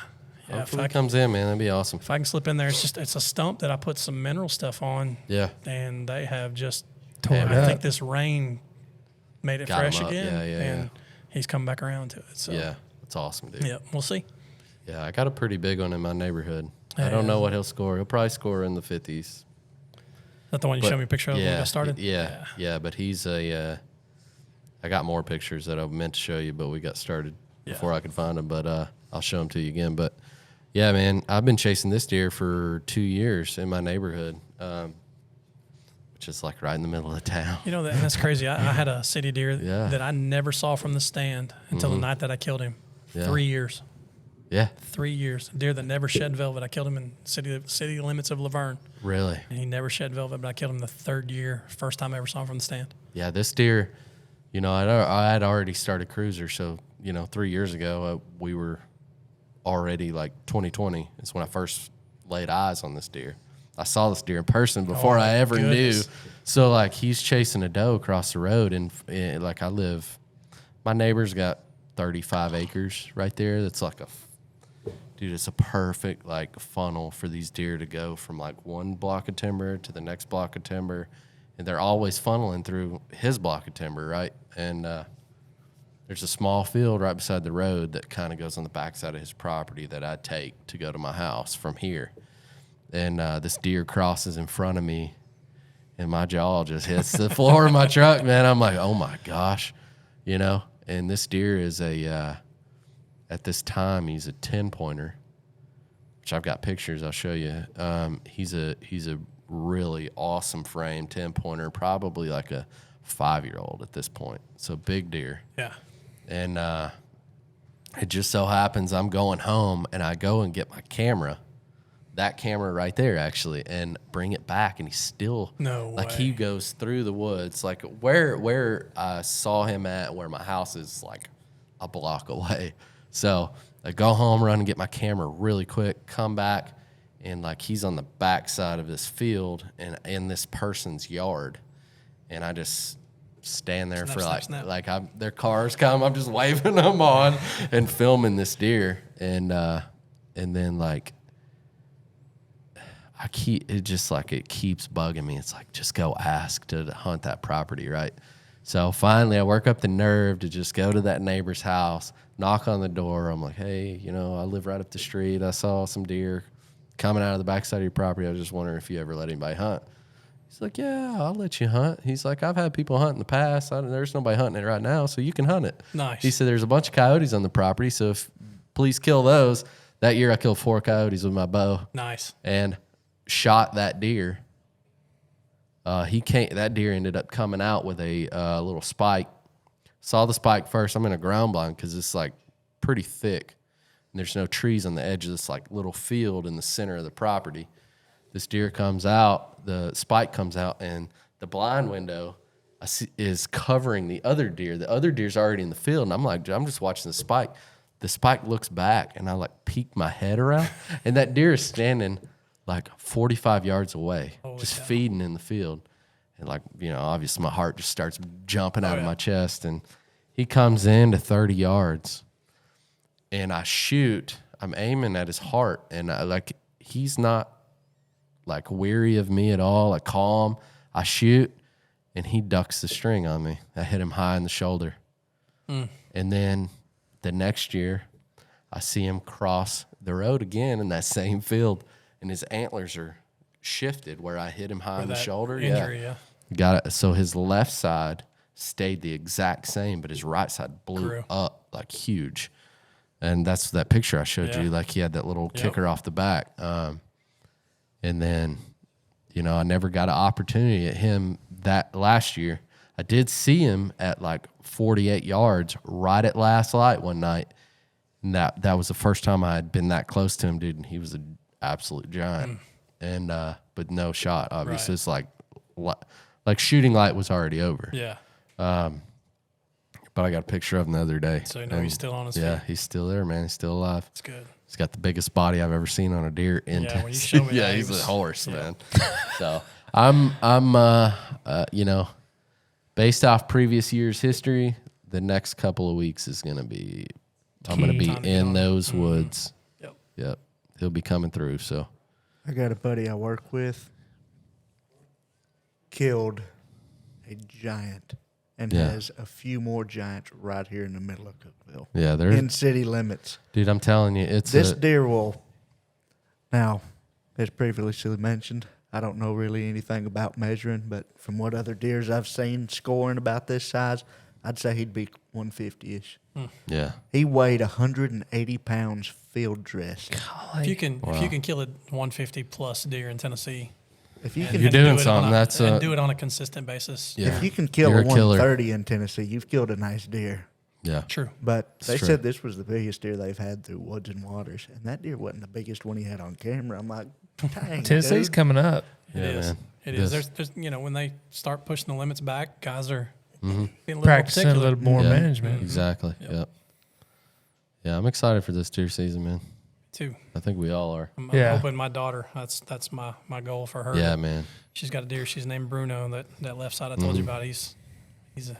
Yeah. Hopefully it comes in, man. That'd be awesome. If I can slip in there, it's a stump that I put some mineral stuff on, Yeah. and they have just Tore it I up. think this rain made it Got 'em fresh up. again, Yeah, and he's come back around to it. So Yeah. That's awesome, dude. yeah, we'll see. Yeah, I got a pretty big one in my neighborhood. I don't know what he'll score. He'll probably score in the 50s. Is that the one you But- showed me a picture of when we got started? Yeah, but he's I got more pictures that I meant to show you, but we got started before I could find them. But I'll show them to you again. But yeah, man, I've been chasing this deer for 2 years in my neighborhood, which is like right in the middle of the town. You know, that's crazy. I had a city deer Yeah. that I never saw from the stand until the night that I killed him. Yeah. 3 years. Yeah, 3 years. A deer that never shed velvet. I killed him in city limits of Laverne, really. and he never shed velvet. But I killed him the 3rd year. First time I ever saw him from the stand. Yeah, this deer, you know, I had already started CRÜZR, so 3 years ago we were already like 2020 is when I first laid eyes on this deer. I saw this deer in person before I ever goodness. knew. So like he's chasing a doe across the road, and like my neighbor's got 35 acres right there. That's like dude, it's a perfect like funnel for these deer to go from like one block of timber to the next block of timber, and they're always funneling through his block of timber, right? And there's a small field right beside the road that kind of goes on the backside of his property that I take to go to my house from here. And this deer crosses in front of me, and my jaw just hits the floor of my truck, man. I'm like, oh my gosh, you know? And this deer is at this time, he's a 10-pointer, which I've got pictures I'll show you. He's a really awesome frame 10-pointer, probably like a 5-year-old at this point. So big deer. Yeah. And it just so happens I'm going home, and I go and get my camera, that camera right there actually, and bring it back, and he's still like way. he goes through the woods, like where I saw him at, where my house is like a block away. So I go home, run and get my camera really quick, come back, and like he's on the back side of this field and in this person's yard, and I just stand there for like their cars come, I'm just waving them on and filming this deer, and then like it keeps bugging me. It's like, just go ask to hunt that property, right? So finally, I work up the nerve to just go to that neighbor's house, knock on the door. I'm like, hey, you know, I live right up the street. I saw some deer coming out of the backside of your property. I was just wondering if you ever let anybody hunt. He's like, yeah, I'll let you hunt. He's like, I've had people hunt in the past. There's nobody hunting it right now, so you can hunt it. Nice. He said, there's a bunch of coyotes on the property, so please kill those. That year, I killed 4 coyotes with my bow. Nice. And shot that deer. That deer ended up coming out with a little spike. Saw the spike first. I'm in a ground blind because it's like pretty thick, and there's no trees on the edge of this like little field in the center of the property. This deer comes out, the spike comes out, and the blind window is covering the other deer. The other deer's already in the field, and I'm just watching the spike. The spike looks back, and I like peek my head around, and that deer is standing like 45 yards away, just feeding in the field. And like, you know, obviously my heart just starts jumping out of my chest, and he comes in to 30 yards, and I shoot. I'm aiming at his heart, and he's not like weary of me at all, like calm. I shoot, and he ducks the string on me. I hit him high in the shoulder. And then the next year, I see him cross the road again in that same field, and his antlers are shifted where I hit him high in the shoulder. Injury, yeah. Got it. So his left side stayed the exact same, but his right side blew up like huge. And that's that picture I showed you. Like he had that little kicker off the back. And then, you know, I never got an opportunity at him that last year. I did see him at like 48 yards right at last light one night. And that was the first time I had been that close to him, dude. And he was an absolute giant. And but no shot, obviously. Right. It's like shooting light was already over. Yeah. But I got a picture of him the other day. So you know he's still on his feet. Yeah, he's still there, man. He's still alive. That's good. He's got the biggest body I've ever seen on a deer in Yeah, when you Tennessee. showed me that, he's he was- a horse, man. So I'm you know, based off previous year's history, the next couple of weeks is gonna be I'm gonna be Time to in get on. those woods. Yep. Yep. He'll be coming through. So I got a buddy I work with, killed a giant, and has a few more giants right here in the middle of Cookville. yeah, there's In city limits. dude, I'm telling you, it's This deer will, now, as previously mentioned, I don't know really anything about measuring, but from what other deers I've seen scoring about this size, I'd say he'd be 150-ish. yeah. He weighed 180 pounds field dressed. If you can kill a 150 plus deer in Tennessee, If you and can, You're do doing it something. on That's and do it on a consistent basis. yeah. if you can kill You're a a killer. 130 in Tennessee, you've killed a nice deer. Yeah. True. But they true. said this was the biggest deer they've had through woods and waters, and that deer wasn't the biggest one he had on camera. I'm like, dang, Tennessee's dude. coming up. It Yeah, is. man. It is. Yes. There's you know, when they start pushing the limits back, guys are being a little Practicing a more little more Yeah. management. Exactly. Yep. Yeah, I'm excited for this deer season, man. too. I think we all are. I'm Yeah. hoping my daughter. That's my goal for her. Yeah, man. She's got a deer. She's named Bruno. That left side I told you about. He's a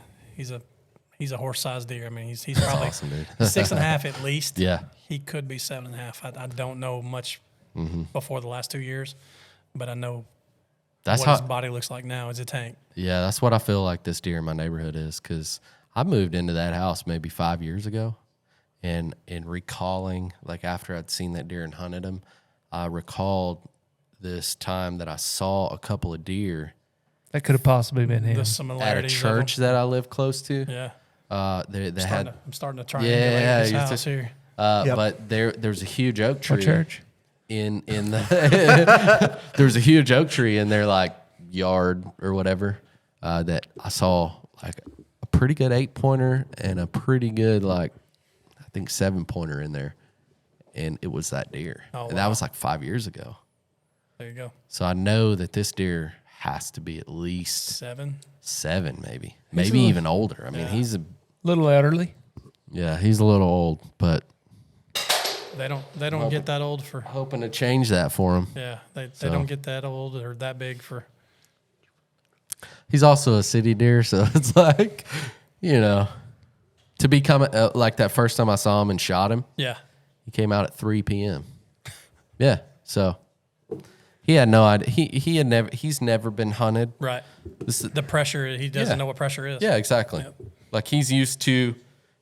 he's a horse-sized deer. I mean, he's probably awesome, dude. 6.5 at least. Yeah. He could be 7.5. I don't know much before the last 2 years, but I know That's what how. his body looks like now is a tank. Yeah, that's what I feel like this deer in my neighborhood is, because I moved into that house maybe 5 years ago, and in recalling, like after I'd seen that deer and hunted him, I recalled this time that I saw a couple of deer That could have possibly been him. The at a similarities. church that I live close to. Yeah. They I'm had starting to triangulate Yeah, this you house just- here. Yep. but there's a huge oak tree. What church? in the there's a huge oak tree in their like yard or whatever that I saw like a pretty good 8-pointer and a pretty good like I think 7-pointer in there, and it was that deer. Oh, And that wow. was like 5 years ago. There you go. So I know that this deer has to be at least 7. 7, maybe even older. I mean, he's Little elderly. he's a little old, but They don't get that old for. hoping to change that for him. Yeah, they So. don't get that old or that big for. He's also a city deer, so it's like, to be coming like that first time I saw him and shot him, Yeah. he came out at 3 p.m. Yeah, so he had no idea. He's never been hunted. Right. This is, The pressure, he doesn't Yeah. know what pressure is. yeah, exactly. Yep. Like he's used to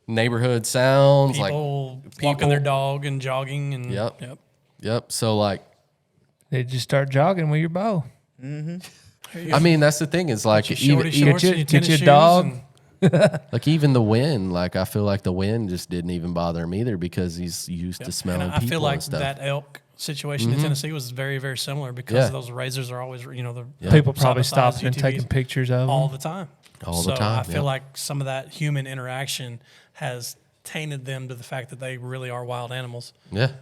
neighborhood sounds, People like walking their dog and jogging and. Yep. Yep. So like, They just start jogging with your bow. I mean, that's the thing is like Your shorty shorts and your get tennis your shoes dog. and- like even the wind. Like I feel like the wind just didn't even bother him either because he's used to smelling And I people feel like and stuff. that elk situation in Tennessee was very, very similar because Yeah. those razors are always, the People side probably by sides, stopping and UTVs, taking pictures of all them. the time. All the So time, I feel yep. like some of that human interaction has tainted them to the fact that they really are wild animals. Yeah.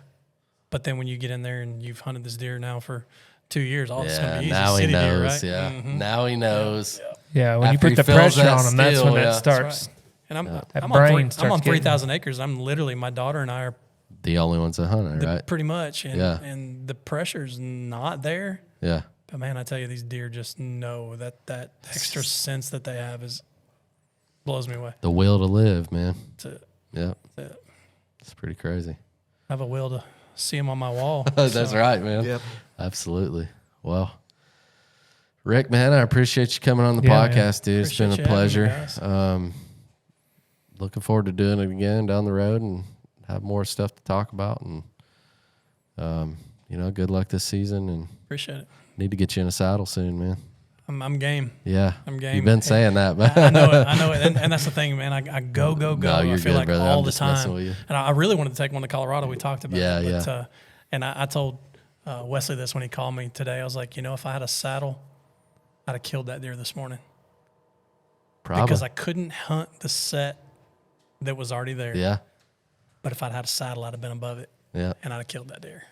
But then when you get in there and you've hunted this deer now for 2 years, all it's going to be easy. Now he City knows. deer, right? Yeah. Mhm. Now he knows. Yeah, when you After put he the feels pressure that on them, that's steel, when yeah. that That's starts. And I'm That on brain I'm starts on getting- 3,000 acres. I'm literally, my daughter and I are The only ones that hunt it, right? pretty much. And, Yeah. and the pressure's not there. Yeah. But man, I tell you, these deer just know that extra sense that they have blows me away. The will to live, man. To Yep. to It's pretty crazy. have a will to see them on my wall. That's So, right, man. Yep. Absolutely. Well, Rick, man, I appreciate you coming on the Yeah, man. podcast, dude. It's been Appreciate a you having me, pleasure. guys. Looking forward to doing it again down the road and have more stuff to talk about. And, good luck this season. And Appreciate it. need to get you in a saddle soon, man. I'm game. Yeah. I'm game. You've been saying that, but I know it. And that's the thing, man. I go. No, I you're feel good, like brother. all I'm the just messing time. with you. And I really wanted to take one to Colorado. We talked about Yeah, it. But, yeah. and I told Wesley this when he called me today. I was like, if I had a saddle, I'd have killed that deer this morning. probably. Because I couldn't hunt the set that was already there. Yeah. But if I'd had a saddle, I'd have been above it, Yeah. and I'd have killed that deer,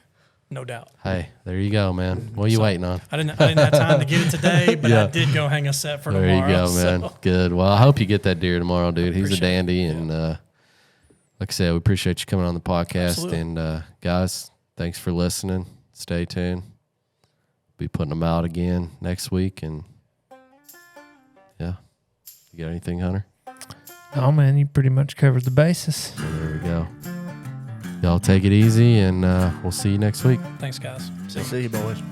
no doubt. Hey, there you go, man. What are you waiting on? I didn't have time to get it today, but Yeah. I did go hang a set for There tomorrow. you go, man. So. Good. Well, I hope you get that deer tomorrow, dude. He's a Appreciate it. dandy. And like I said, we appreciate you coming on the podcast. Absolutely. And guys, thanks for listening. Stay tuned. Be putting them out again next week. And yeah. You got anything, Hunter? Oh, man, you pretty much covered the bases. Well, there we go. Y'all take it easy, and we'll see you next week. Thanks, guys. See you, boys.